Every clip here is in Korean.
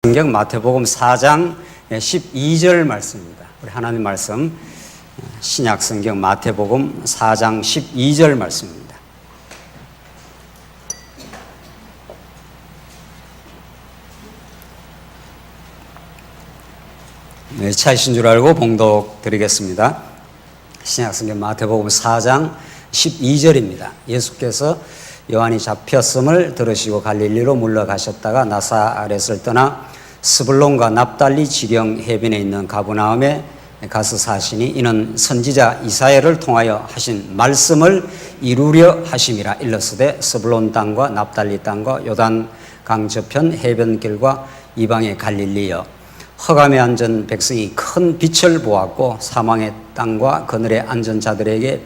성경 마태복음 4장 12절 말씀입니다. 우리 하나님 말씀 신약 성경 마태복음 4장 12절 말씀입니다. 네, 차이신 줄 알고 봉독 드리겠습니다. 신약 성경 마태복음 4장 12절입니다. 예수께서 요한이 잡혔음을 들으시고 갈릴리로 물러가셨다가 나사렛을 떠나 스불론과 납달리 지경 해변에 있는 가버나움에 가서 사시니 이는 선지자 이사야를 통하여 하신 말씀을 이루려 하심이라. 일러스되 스불론 땅과 납달리 땅과 요단 강 저편 해변길과 이방의 갈릴리여, 흑암에 앉은 백성이 큰 빛을 보았고 사망의 땅과 그늘에 앉은 자들에게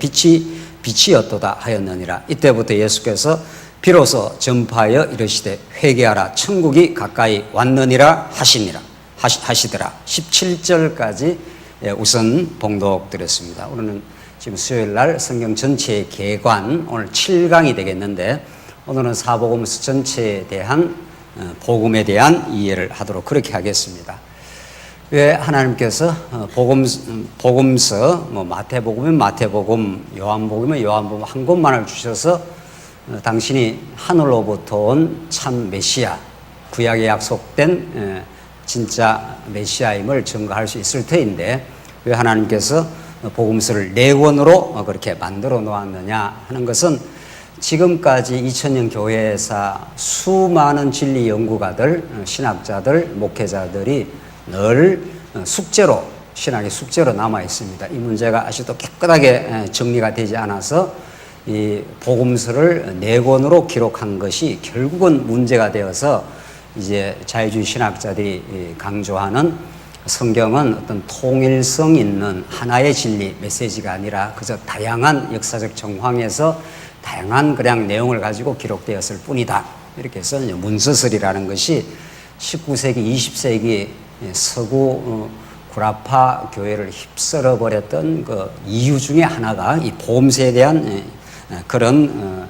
빛이었도다 하였느니라. 이때부터 예수께서 비로소 전파하여 이르시되 회개하라, 천국이 가까이 왔느니라 하시더라. 17절까지 우선 봉독 드렸습니다. 오늘은 지금 수요일 날 성경 전체의 개관, 오늘 7강이 되겠는데 오늘은 사복음서 전체에 대한 복음에 대한 이해를 하도록 그렇게 하겠습니다. 왜 하나님께서 복음서, 마태복음이면 마태복음, 요한복음이면 요한복음 한 권만을 주셔서 당신이 하늘로부터 온 참 메시아, 구약에 약속된 진짜 메시아임을 증거할 수 있을 터인데 왜 하나님께서 복음서를 4권으로 그렇게 만들어 놓았느냐 하는 것은 지금까지 2000년 교회에서 수많은 진리 연구가들, 신학자들, 목회자들이 늘 숙제로, 신학의 숙제로 남아 있습니다. 이 문제가 아직도 깨끗하게 정리가 되지 않아서 이 복음서를 4권으로 기록한 것이 결국은 문제가 되어서 이제 자유주의 신학자들이 강조하는 성경은 어떤 통일성 있는 하나의 진리 메시지가 아니라 그저 다양한 역사적 정황에서 다양한 그냥 내용을 가지고 기록되었을 뿐이다. 이렇게 해서 문서설이라는 것이 19세기, 20세기 서구 구라파 교회를 휩쓸어 버렸던 그 이유 중에 하나가 이 복음서에 대한 그런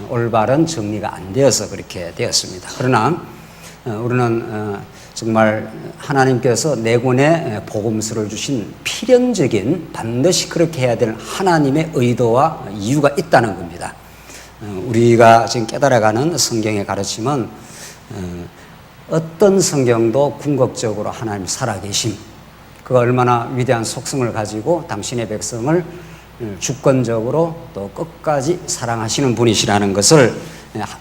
올바른 정리가 안 되어서 그렇게 되었습니다. 그러나 우리는 정말 하나님께서 4권의 복음서를 주신 필연적인, 반드시 그렇게 해야 될 하나님의 의도와 이유가 있다는 겁니다. 우리가 지금 깨달아가는 성경의 가르침은 어떤 성경도 궁극적으로 하나님 살아계심, 그가 얼마나 위대한 속성을 가지고 당신의 백성을 주권적으로 또 끝까지 사랑하시는 분이시라는 것을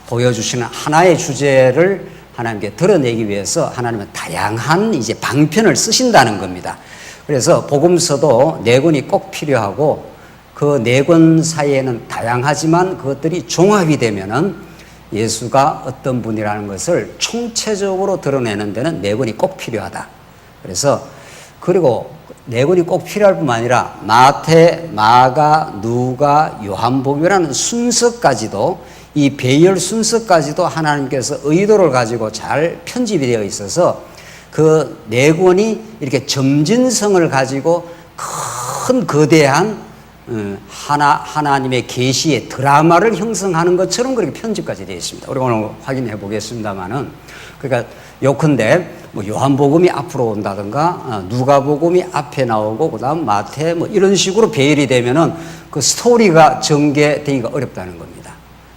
보여주시는 하나의 주제를 하나님께 드러내기 위해서 하나님은 다양한 이제 방편을 쓰신다는 겁니다. 그래서 복음서도 4권이 꼭 필요하고 그 4권 사이에는 다양하지만 그것들이 종합이 되면은 예수가 어떤 분이라는 것을 총체적으로 드러내는 데는 4권이 꼭 필요하다. 그래서 그리고 4권이 꼭 필요할 뿐만 아니라 마태, 마가, 누가, 요한복음이라는 순서까지도, 이 배열 순서까지도 하나님께서 의도를 가지고 잘 편집이 되어 있어서 그 4권이 이렇게 점진성을 가지고 큰 거대한 하나님의 계시의 드라마를 형성하는 것처럼 그렇게 편집까지 되어 있습니다. 우리 오늘 확인해 보겠습니다만은, 그러니까 요컨대 요한복음이 앞으로 온다든가 누가복음이 앞에 나오고 그다음 마태 이런 식으로 배열이 되면은 그 스토리가 전개되기가 어렵다는 겁니다.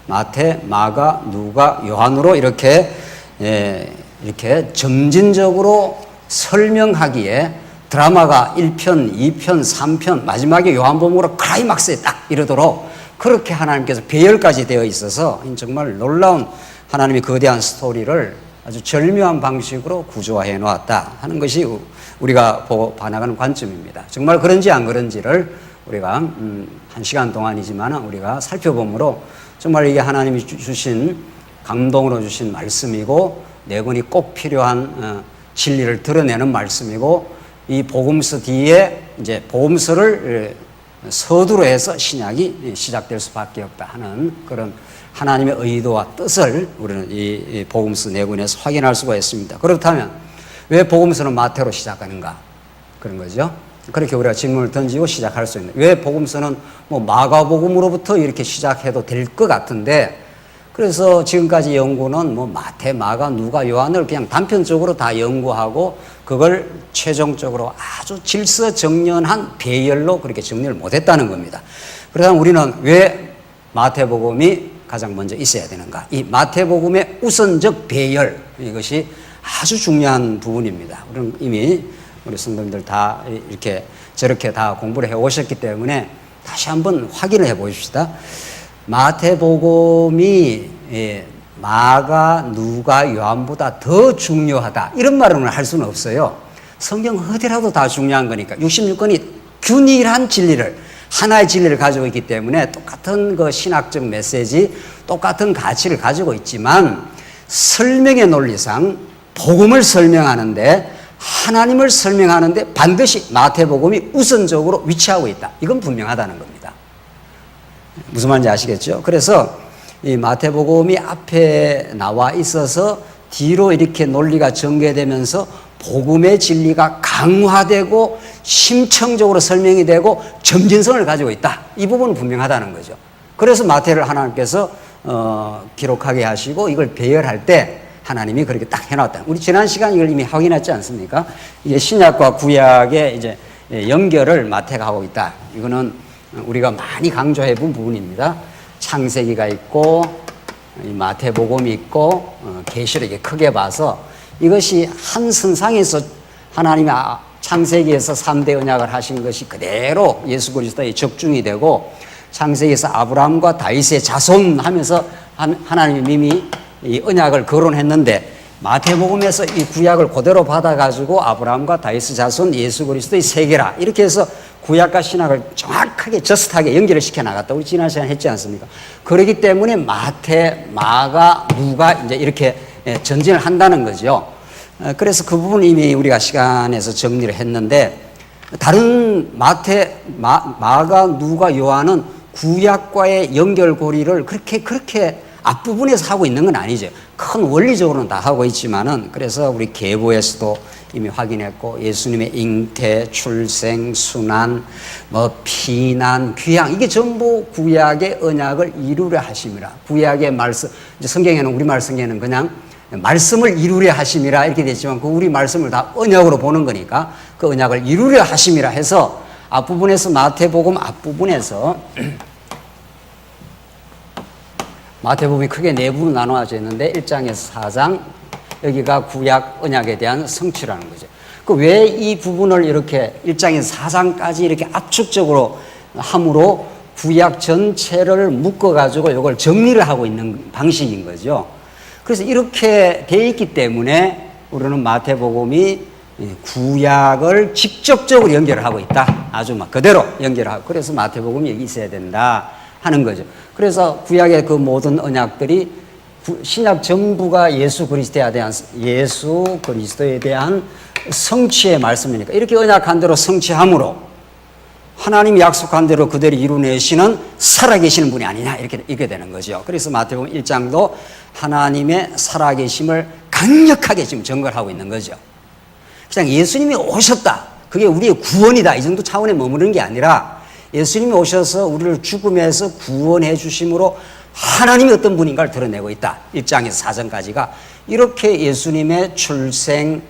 마태, 마가, 누가, 요한으로 이렇게 점진적으로 설명하기에 드라마가 1편, 2편, 3편, 마지막에 요한복음으로 클라이막스에 딱 이르도록 그렇게 하나님께서 배열까지 되어 있어서 정말 놀라운 하나님의 거대한 스토리를 아주 절묘한 방식으로 구조화해 놓았다 하는 것이 우리가 보고 반응하는 관점입니다. 정말 그런지 안 그런지를 우리가 1시간 동안이지만 우리가 살펴보므로 정말 이게 하나님이 주신, 감동으로 주신 말씀이고 4권이 꼭 필요한 진리를 드러내는 말씀이고, 이 복음서 뒤에 이제 복음서를 서두로 해서 신약이 시작될 수밖에 없다 하는 그런 하나님의 의도와 뜻을 우리는 이 복음서 4권에서 확인할 수가 있습니다. 그렇다면 왜 복음서는 마태로 시작하는가? 그런 거죠. 그렇게 우리가 질문을 던지고 시작할 수 있는, 왜 복음서는 마가복음으로부터 이렇게 시작해도 될 것 같은데 그래서 지금까지 연구는 뭐 마태, 마가, 누가, 요한을 그냥 단편적으로 다 연구하고 그걸 최종적으로 아주 질서정연한 배열로 그렇게 정리를 못했다는 겁니다. 그래서 우리는 왜 마태복음이 가장 먼저 있어야 되는가? 이 마태복음의 우선적 배열, 이것이 아주 중요한 부분입니다. 우리는 이미 우리 성도님들 다 이렇게 저렇게 다 공부를 해 오셨기 때문에 다시 한번 확인을 해 보십시다. 마태복음이 마가, 누가, 요한보다 더 중요하다, 이런 말은 할 수는 없어요. 성경 어디라도 다 중요한 거니까. 66권이 균일한 진리를, 하나의 진리를 가지고 있기 때문에 똑같은 그 신학적 메시지, 똑같은 가치를 가지고 있지만 설명의 논리상 복음을 설명하는데, 하나님을 설명하는데 반드시 마태복음이 우선적으로 위치하고 있다. 이건 분명하다는 겁니다. 무슨 말인지 아시겠죠? 그래서 이 마태복음이 앞에 나와 있어서 뒤로 이렇게 논리가 전개되면서 복음의 진리가 강화되고 심층적으로 설명이 되고 점진성을 가지고 있다. 이 부분은 분명하다는 거죠. 그래서 마태를 하나님께서 기록하게 하시고 이걸 배열할 때 하나님이 그렇게 딱 해놨다. 우리 지난 시간 이걸 이미 확인했지 않습니까? 이게 신약과 구약의 이제 연결을 마태가 하고 있다. 이거는 우리가 많이 강조해 본 부분입니다. 창세기가 있고 마태복음이 있고 계시록이 크게 봐서 이것이 한 선상에서 하나님이 창세기에서 3대 언약을 하신 것이 그대로 예수 그리스도의 적중이 되고, 창세기에서 아브라함과 다윗의 자손 하면서 하나님이 이미 이 언약을 거론했는데, 마태복음에서 이 구약을 그대로 받아가지고 아브라함과 다윗의 자손 예수 그리스도의 세계라, 이렇게 해서 구약과 신약을 정확하게 저스트하게 연결을 시켜 나갔다. 우리 지난 시간에 했지 않습니까? 그렇기 때문에 마태, 마가, 누가 이제 이렇게 전진을 한다는 거죠. 그래서 그 부분 이미 우리가 시간에서 정리를 했는데, 다른 마태, 마가, 누가, 요한은 구약과의 연결고리를 그렇게 앞부분에서 하고 있는 건 아니죠. 큰 원리적으로는 다 하고 있지만은, 그래서 우리 계보에서도 이미 확인했고, 예수님의 잉태, 출생, 순환, 뭐 피난, 귀향, 이게 전부 구약의 언약을 이루려 하심이라. 구약의 말씀, 이제 성경에는, 우리말 성경에는 그냥 말씀을 이루려 하심이라 이렇게 됐지만, 그 우리 말씀을 다 언약으로 보는 거니까 그 언약을 이루려 하심이라 해서 앞부분에서, 마태복음 앞부분에서 마태복음이 크게 네 부분으로 나눠져 있는데 1장에서 4장, 여기가 구약 언약에 대한 성취라는 거죠. 그 왜 이 부분을 이렇게 1장에서 4장까지 이렇게 압축적으로 함으로 구약 전체를 묶어가지고 이걸 정리를 하고 있는 방식인 거죠. 그래서 이렇게 돼 있기 때문에 우리는 마태복음이 구약을 직접적으로 연결을 하고 있다. 아주 막 그대로 연결하고, 그래서 마태복음이 여기 있어야 된다 하는 거죠. 그래서 구약의 그 모든 언약들이 신약 전부가 예수 그리스도에 대한 성취의 말씀이니까, 이렇게 언약한 대로 성취함으로 하나님이 약속한 대로 그대로 이루내시는 살아계시는 분이 아니냐, 이렇게 되는 거죠. 그래서 마태복음 1장도 하나님의 살아계심을 강력하게 지금 증거를 하고 있는 거죠. 그냥 예수님이 오셨다, 그게 우리의 구원이다, 이 정도 차원에 머무르는 게 아니라, 예수님이 오셔서 우리를 죽음에서 구원해 주심으로 하나님이 어떤 분인가를 드러내고 있다. 1장에서 4장까지가 이렇게 예수님의 출생,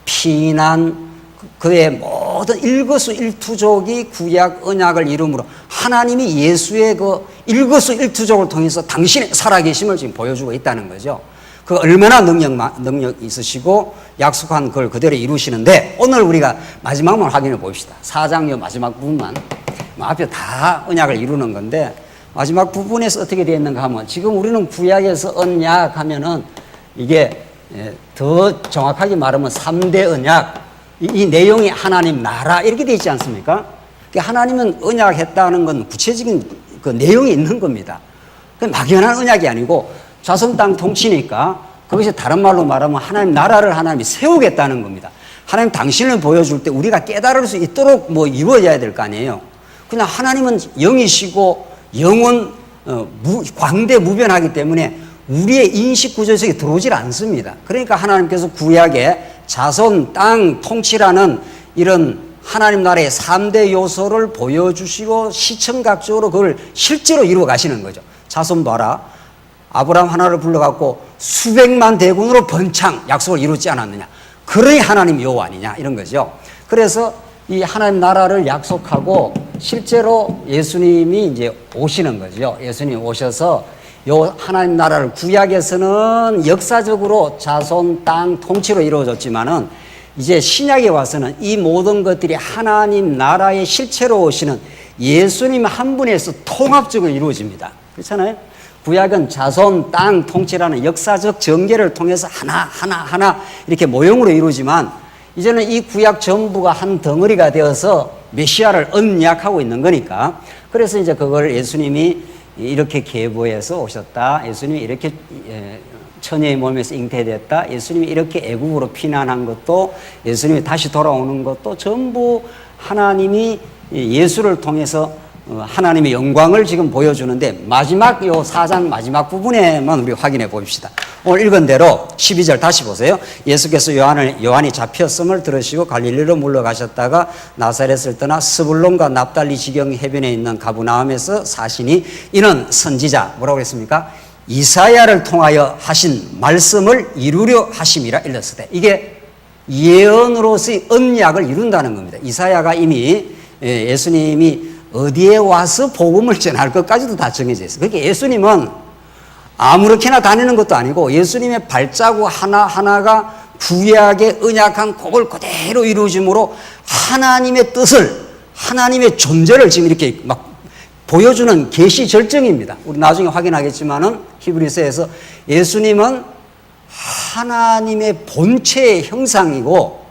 피난, 그의 모든 일거수일투족이 구약 언약을 이루므로 하나님이 예수의 그 일거수일투족을 통해서 당신의 살아계심을 지금 보여주고 있다는 거죠. 그 얼마나 능력 있으시고 약속한 그걸 그대로 이루시는데, 오늘 우리가 마지막만 확인해 봅시다. 4장 마지막 부분만. 앞에 다 언약을 이루는 건데, 마지막 부분에서 어떻게 되어 있는가 하면, 지금 우리는 구약에서 언약 하면은 이게 더 정확하게 말하면 3대 언약, 이 내용이 하나님 나라 이렇게 되어 있지 않습니까? 하나님은 언약했다는 건 구체적인 그 내용이 있는 겁니다. 막연한 언약이 아니고 자손 땅 통치니까, 그것이 다른 말로 말하면 하나님 나라를 하나님이 세우겠다는 겁니다. 하나님 당신을 보여줄 때 우리가 깨달을 수 있도록 뭐 이루어져야 될 거 아니에요. 그냥 하나님은 영이시고 영원 광대무변하기 때문에 우리의 인식 구조 속에 들어오질 않습니다. 그러니까 하나님께서 구약에 자손, 땅, 통치라는 이런 하나님 나라의 3대 요소를 보여주시고 시청각적으로 그걸 실제로 이루어 가시는 거죠. 자손 봐라. 아브라함 하나를 불러갖고 수백만 대군으로 번창 약속을 이루지 않았느냐. 그러니 하나님 여호와 아니냐 이런 거죠. 그래서 이 하나님 나라를 약속하고 실제로 예수님이 이제 오시는 거죠. 예수님이 오셔서 요 하나님 나라를 구약에서는 역사적으로 자손 땅 통치로 이루어졌지만은 이제 신약에 와서는 이 모든 것들이 하나님 나라의 실체로 오시는 예수님 한 분에서 통합적으로 이루어집니다. 그렇잖아요. 구약은 자손 땅 통치라는 역사적 전개를 통해서 하나 이렇게 모형으로 이루어지만 이제는 이 구약 전부가 한 덩어리가 되어서 메시아를 언약하고 있는 거니까 그래서 이제 그걸 예수님이 이렇게 계보해서 오셨다. 예수님이 이렇게 처녀의 몸에서 잉태됐다. 예수님이 이렇게 애국으로 피난한 것도 예수님이 다시 돌아오는 것도 전부 하나님이 예수를 통해서 하나님의 영광을 지금 보여주는데 마지막 요 4장 마지막 부분에만 우리 확인해 봅시다. 오늘 읽은 대로 12절 다시 보세요. 예수께서 요한이 잡혔음을 들으시고 갈릴리로 물러가셨다가 나사렛을 떠나 스불론과 납달리 지경 해변에 있는 가브나움에서 사시니 이는 선지자 뭐라고 했습니까? 이사야를 통하여 하신 말씀을 이루려 하심이라 일렀으되 이게 예언으로서의 언약을 이룬다는 겁니다. 이사야가 이미 예수님이 어디에 와서 복음을 전할 것까지도 다 정해져 있어요. 그러니까 예수님은 아무렇게나 다니는 것도 아니고 예수님의 발자국 하나하나가 구약의 언약한 그걸 그대로 이루어짐으로 하나님의 뜻을 하나님의 존재를 지금 이렇게 막 보여주는 계시 절정입니다. 우리 나중에 확인하겠지만은 히브리서에서 예수님은 하나님의 본체의 형상이고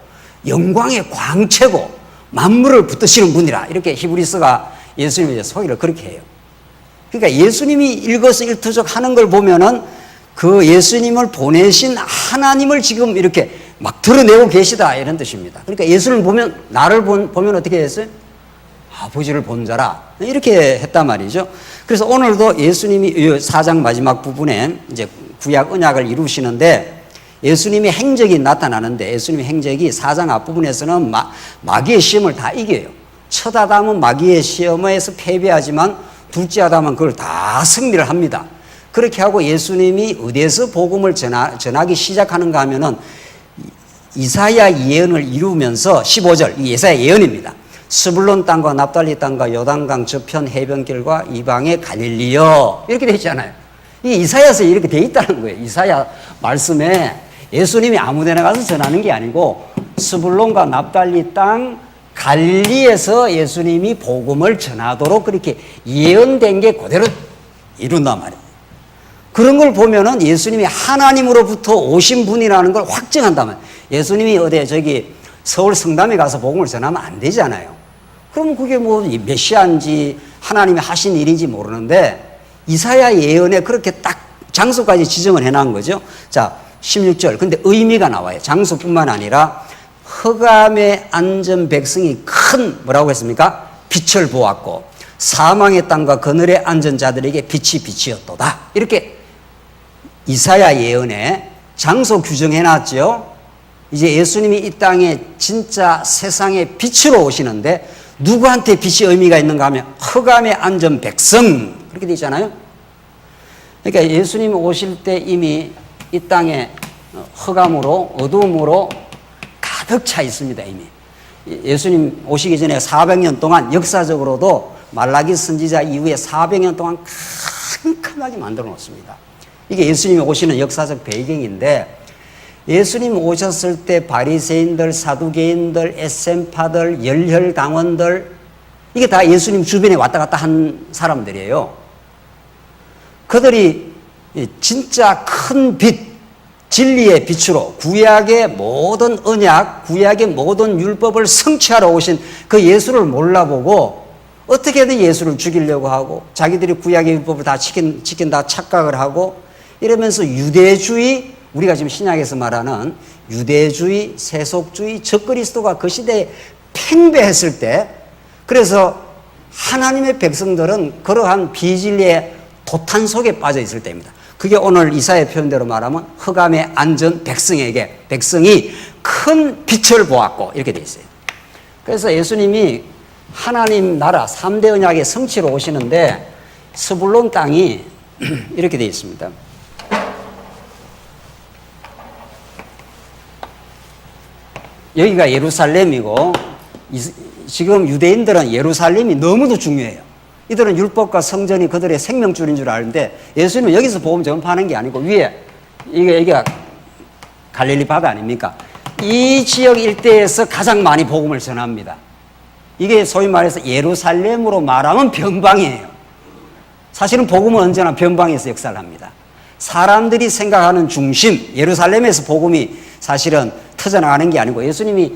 영광의 광채고 만물을 붙드시는 분이라 이렇게 히브리서가 예수님에 대해서 소개를 그렇게 해요. 그러니까 예수님이 일거수일투족 하는 걸 보면은 그 예수님을 보내신 하나님을 지금 이렇게 막 드러내고 계시다 이런 뜻입니다. 그러니까 예수를 보면 나를 보면 어떻게 했어요? 아버지를 본 자라 이렇게 했단 말이죠. 그래서 오늘도 예수님이 4장 마지막 부분에 이제 구약 언약을 이루시는데 예수님의 행적이 나타나는데 예수님의 행적이 4장 앞부분에서는 마귀의 시험을 다 이겨요. 첫 아담은 마귀의 시험에서 패배하지만 둘째 아담은 그걸 다 승리를 합니다. 그렇게 하고 예수님이 어디에서 복음을 전하기 시작하는가 하면은 이사야 예언을 이루면서 15절 이 이사야 예언입니다. 스불론 땅과 납달리 땅과 요단강 저편 해변길과 이방의 갈릴리여 이렇게 되어 있잖아요. 이게 이사야서 이렇게 되어 있다는 거예요. 이사야 말씀에 예수님이 아무데나 가서 전하는 게 아니고 스불론과 납달리 땅 갈릴리에서 예수님이 복음을 전하도록 그렇게 예언된 게 그대로 이룬단 말이에요. 그런 걸 보면은 예수님이 하나님으로부터 오신 분이라는 걸 확증한다면 예수님이 저기 서울 성담에 가서 복음을 전하면 안 되잖아요. 그러면 그게 뭐 메시아인지 하나님이 하신 일인지 모르는데 이사야 예언에 그렇게 딱 장소까지 지정을 해놓은 거죠. 자, 16절. 근데 의미가 나와요. 장소뿐만 아니라 흑암에 앉은 백성이 큰 뭐라고 했습니까? 빛을 보았고 사망의 땅과 그늘에 앉은 자들에게 빛이 빛이었도다. 이렇게 이사야 예언에 장소 규정해놨죠. 이제 예수님이 이 땅에 진짜 세상의 빛으로 오시는데 누구한테 빛이 의미가 있는가 하면 흑암에 앉은 백성 그렇게 되어 있잖아요. 그러니까 예수님 오실 때 이미 이 땅에 흑암으로 어두움으로 가득 차 있습니다. 이미 예수님 오시기 전에 400년 동안 역사적으로도 말라기 선지자 이후에 400년 동안 캄캄하게 만들어 놓습니다. 이게 예수님이 오시는 역사적 배경인데 예수님 오셨을 때 바리새인들, 사두개인들, 에센파들, 열혈당원들 이게 다 예수님 주변에 왔다 갔다 한 사람들이에요. 그들이 진짜 큰 빛, 진리의 빛으로 구약의 모든 언약, 구약의 모든 율법을 성취하러 오신 그 예수를 몰라보고 어떻게든 예수를 죽이려고 하고 자기들이 구약의 율법을 다 지킨다 착각을 하고 이러면서 유대주의, 우리가 지금 신약에서 말하는 유대주의, 세속주의, 적그리스도가 그 시대에 팽배했을 때 그래서 하나님의 백성들은 그러한 비진리의 도탄 속에 빠져 있을 때입니다. 그게 오늘 이사야 표현대로 말하면 흑암에 앉은 백성에게 백성이 큰 빛을 보았고 이렇게 돼 있어요. 그래서 예수님이 하나님 나라 3대 언약의 성취로 오시는데 스불론 땅이 이렇게 돼 있습니다. 여기가 예루살렘이고 지금 유대인들은 예루살렘이 너무도 중요해요. 이들은 율법과 성전이 그들의 생명줄인 줄 아는데 예수님은 여기서 복음 전파하는 게 아니고 위에 여기가 갈릴리 바다 아닙니까? 이 지역 일대에서 가장 많이 복음을 전합니다. 이게 소위 말해서 예루살렘으로 말하면 변방이에요. 사실은 복음은 언제나 변방에서 역사를 합니다. 사람들이 생각하는 중심, 예루살렘에서 복음이 사실은 터져나가는 게 아니고 예수님이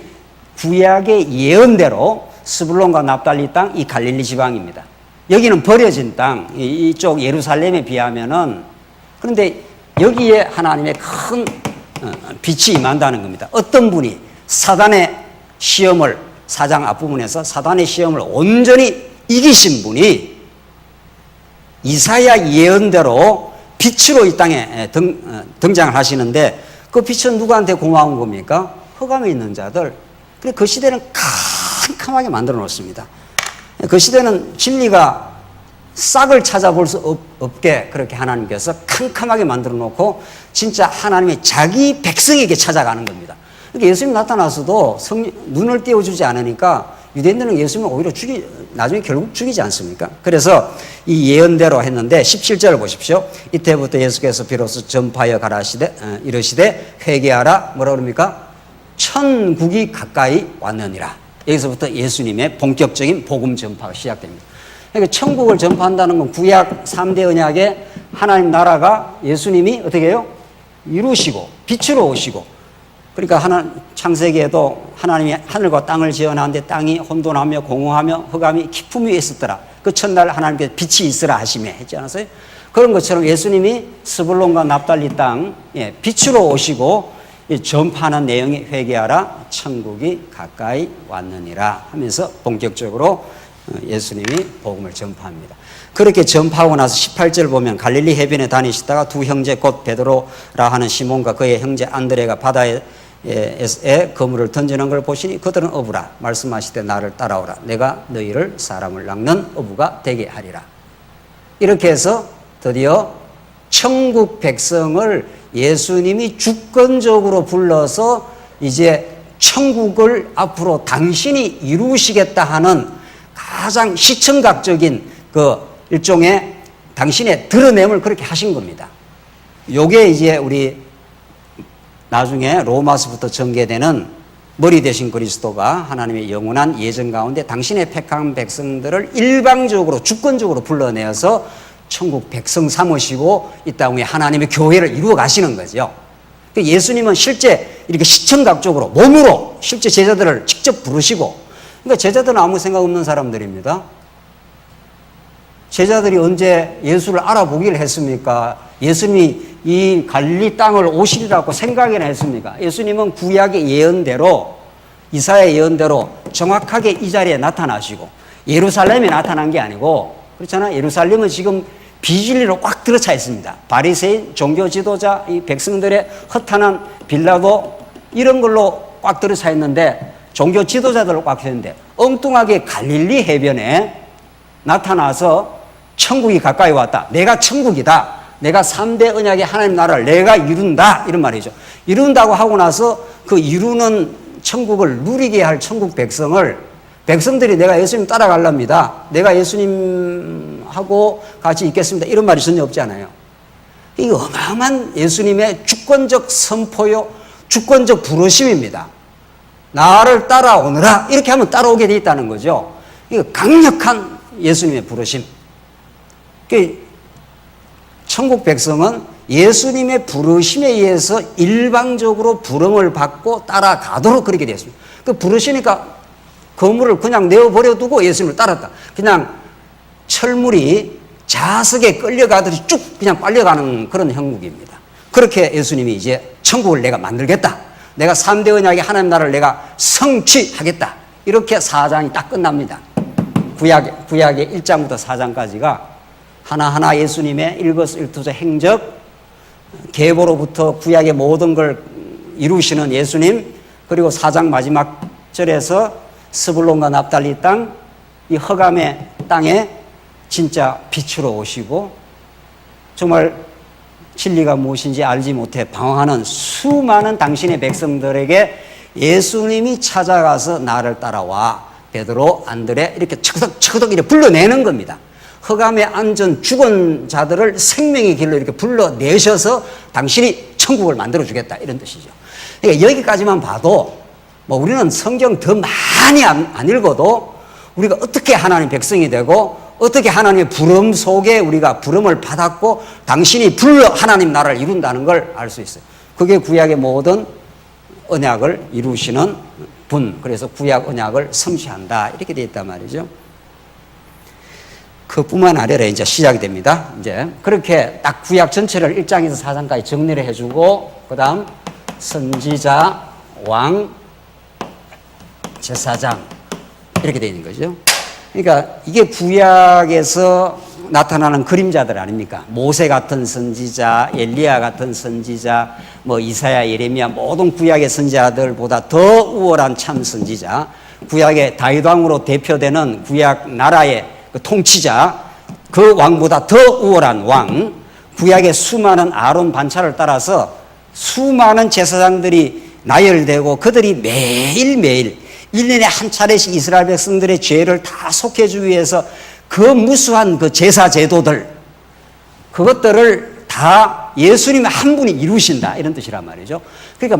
구약의 예언대로 스불론과 납달리 땅, 이 갈릴리 지방입니다. 여기는 버려진 땅, 이쪽 예루살렘에 비하면은, 그런데 여기에 하나님의 큰 빛이 임한다는 겁니다. 어떤 분이 사단의 시험을, 4장 앞부분에서 사단의 시험을 온전히 이기신 분이 이사야 예언대로 빛으로 이 땅에 등장을 하시는데 그 빛은 누구한테 고마운 겁니까? 흑암에 있는 자들. 그래 그 시대는 캄캄하게 만들어 놓습니다. 그 시대는 진리가 싹을 찾아볼 수 없게 그렇게 하나님께서 캄캄하게 만들어 놓고 진짜 하나님의 자기 백성에게 찾아가는 겁니다. 그러니까 예수님 나타나서도 눈을 띄워주지 않으니까 유대인들은 예수님을 오히려 나중에 결국 죽이지 않습니까? 그래서 이 예언대로 했는데 17절을 보십시오. 이때부터 예수께서 비로소 전파하여 가라 하시되 이르시되 회개하라 뭐라 그럽니까? 천국이 가까이 왔느니라. 여기서부터 예수님의 본격적인 복음 전파가 시작됩니다. 그러니까 천국을 전파한다는 건 구약 3대 언약의 하나님 나라가 예수님이 어떻게 해요? 이루시고 빛으로 오시고 그러니까 창세기에도 하나님이 하늘과 땅을 지어놨는데 땅이 혼돈하며 공허하며 흑암이 깊음 위에 있었더라. 그 첫날 하나님께서 빛이 있으라 하시며 했지 않았어요? 그런 것처럼 예수님이 스불론과 납달리 땅 빛으로 오시고 전파하는 내용이 회개하라 천국이 가까이 왔느니라 하면서 본격적으로 예수님이 복음을 전파합니다. 그렇게 전파하고 나서 18절 보면 갈릴리 해변에 다니시다가 두 형제 곧 베드로라 하는 시몬과 그의 형제 안드레가 바다에 그물을 던지는 걸 보시니 그들은 어부라 말씀하시되 나를 따라오라 내가 너희를 사람을 낚는 어부가 되게 하리라. 이렇게 해서 드디어 천국 백성을 예수님이 주권적으로 불러서 이제 천국을 앞으로 당신이 이루시겠다 하는 가장 시청각적인 그 일종의 당신의 드러냄을 그렇게 하신 겁니다. 요게 이제 우리 나중에 로마서부터 전개되는 머리 대신 그리스도가 하나님의 영원한 예정 가운데 당신의 택한 백성들을 일방적으로 주권적으로 불러내어서 천국 백성 삼으시고 이 땅에 하나님의 교회를 이루어 가시는 거죠. 예수님은 실제 이렇게 시청각적으로 몸으로 실제 제자들을 직접 부르시고, 그러니까 제자들은 아무 생각 없는 사람들입니다. 제자들이 언제 예수를 알아보기를 했습니까? 예수님이 이 갈릴리 땅을 오시리라고 생각이나 했습니까? 예수님은 구약의 예언대로, 이사야 예언대로 정확하게 이 자리에 나타나시고 예루살렘에 나타난 게 아니고, 그렇잖아요. 예루살렘은 지금 비진리로 꽉 들어차 있습니다. 바리새인, 종교 지도자, 이 백성들의 허탄한 빌라도 이런 걸로 꽉 들어차 있는데, 종교 지도자들로 꽉 있는데 엉뚱하게 갈릴리 해변에 나타나서 천국이 가까이 왔다. 내가 천국이다. 내가 3대 언약의 하나님 나라를 내가 이룬다. 이런 말이죠. 이룬다고 하고 나서 그 이루는 천국을 누리게 할 천국 백성들이 내가 예수님 따라갈랍니다. 내가 예수님하고 같이 있겠습니다. 이런 말이 전혀 없지 않아요. 이게 어마어마한 예수님의 주권적 선포요, 주권적 부르심입니다. 나를 따라오너라. 이렇게 하면 따라오게 돼 있다는 거죠. 이거 강력한 예수님의 부르심. 천국 백성은 예수님의 부르심에 의해서 일방적으로 부름을 받고 따라가도록 그렇게 되었습니다. 그 부르시니까 그물을 그냥 내어버려 두고 예수님을 따랐다. 그냥 철물이 자석에 끌려가듯이 쭉 그냥 빨려가는 그런 형국입니다. 그렇게 예수님이 이제 천국을 내가 만들겠다. 내가 3대 언약의 하나님 나라를 내가 성취하겠다. 이렇게 4장이 딱 끝납니다. 구약의 1장부터 4장까지가 하나하나 예수님의 일거수일투족 행적, 계보로부터 구약의 모든 걸 이루시는 예수님, 그리고 4장 마지막 절에서 스불론과 납달리 땅, 이 흑암의 땅에 진짜 빛으로 오시고 정말 진리가 무엇인지 알지 못해 방황하는 수많은 당신의 백성들에게 예수님이 찾아가서 나를 따라와 베드로, 안드레 이렇게 척덕척덕 이렇게 불러내는 겁니다. 흑암에 앉은 죽은 자들을 생명의 길로 이렇게 불러내셔서 당신이 천국을 만들어주겠다 이런 뜻이죠. 그러니까 여기까지만 봐도 뭐 우리는 성경 더 많이 안 읽어도 우리가 어떻게 하나님 백성이 되고 어떻게 하나님의 부름 속에 우리가 부름을 받았고 당신이 불러 하나님 나라를 이룬다는 걸 알 수 있어요. 그게 구약의 모든 언약을 이루시는 분, 그래서 구약 언약을 성취한다 이렇게 되어 있단 말이죠. 그뿐만 아니라 이제 시작이 됩니다. 이제 그렇게 딱 구약 전체를 1장에서 4장까지 정리를 해주고 그 다음 선지자, 왕, 제사장 이렇게 되어 있는 거죠. 그러니까 이게 구약에서 나타나는 그림자들 아닙니까? 모세 같은 선지자, 엘리야 같은 선지자, 뭐 이사야, 예레미야 모든 구약의 선지자들보다 더 우월한 참 선지자, 구약의 다윗 왕으로 대표되는 구약 나라의 그 통치자, 그 왕보다 더 우월한 왕, 구약의 수많은 아론 반차를 따라서 수많은 제사장들이 나열되고 그들이 매일매일 1년에 한 차례씩 이스라엘 백성들의 죄를 다 속해주기 위해서 그 무수한 그 제사 제도들, 그것들을 다 예수님 한 분이 이루신다 이런 뜻이란 말이죠. 그러니까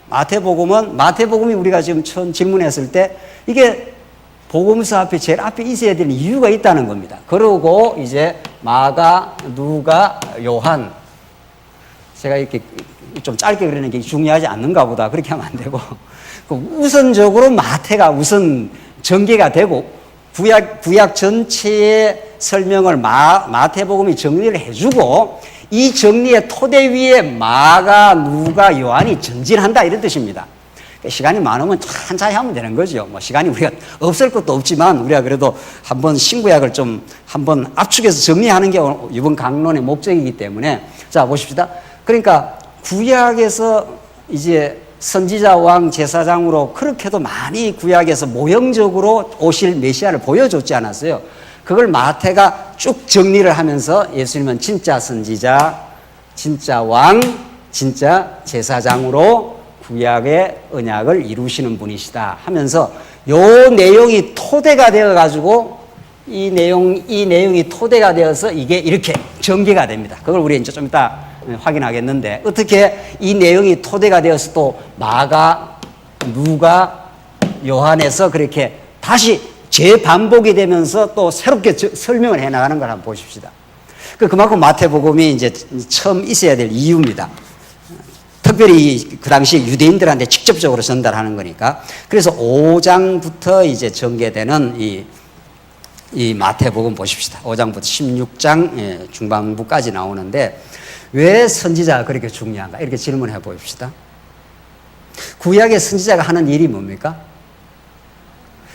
마태복음이 우리가 지금 처음 질문했을 때 이게 복음서 앞에 제일 앞에 있어야 되는 이유가 있다는 겁니다. 그러고 이제 마가, 누가, 요한, 제가 이렇게 좀 짧게 그리는 게 중요하지 않는가 보다 그렇게 하면 안 되고 우선적으로 마태가 우선 전개가 되고 구약 전체의 설명을 마태복음이 정리를 해주고 이 정리의 토대 위에 마가, 누가, 요한이 전진한다 이런 뜻입니다. 시간이 많으면 천천히 하면 되는 거죠. 뭐 시간이 우리가 없을 것도 없지만 우리가 그래도 한번 신구약을 좀 한번 압축해서 정리하는 게 이번 강론의 목적이기 때문에 자 보십시다. 그러니까 구약에서 이제 선지자, 왕, 제사장으로 그렇게도 많이 구약에서 모형적으로 오실 메시아를 보여줬지 않았어요. 그걸 마태가 쭉 정리를 하면서 예수님은 진짜 선지자, 진짜 왕, 진짜 제사장으로 구약의 언약을 이루시는 분이시다 하면서 요 내용이 토대가 되어 가지고 이 내용이 토대가 되어서 이게 이렇게 전개가 됩니다. 그걸 우리 이제 좀 이따 확인하겠는데 어떻게 이 내용이 토대가 되어서 또 마가, 누가, 요한에서 그렇게 다시 재반복이 되면서 또 새롭게 설명을 해 나가는 걸 한번 보십시다. 그만큼 마태복음이 이제 처음 있어야 될 이유입니다. 특별히 그 당시 유대인들한테 직접적으로 전달하는 거니까. 그래서 5장부터 이제 전개되는 이 마태복음 보십시다. 5장부터 16장 중반부까지 나오는데 왜 선지자가 그렇게 중요한가? 이렇게 질문해 보십시다. 구약의 선지자가 하는 일이 뭡니까?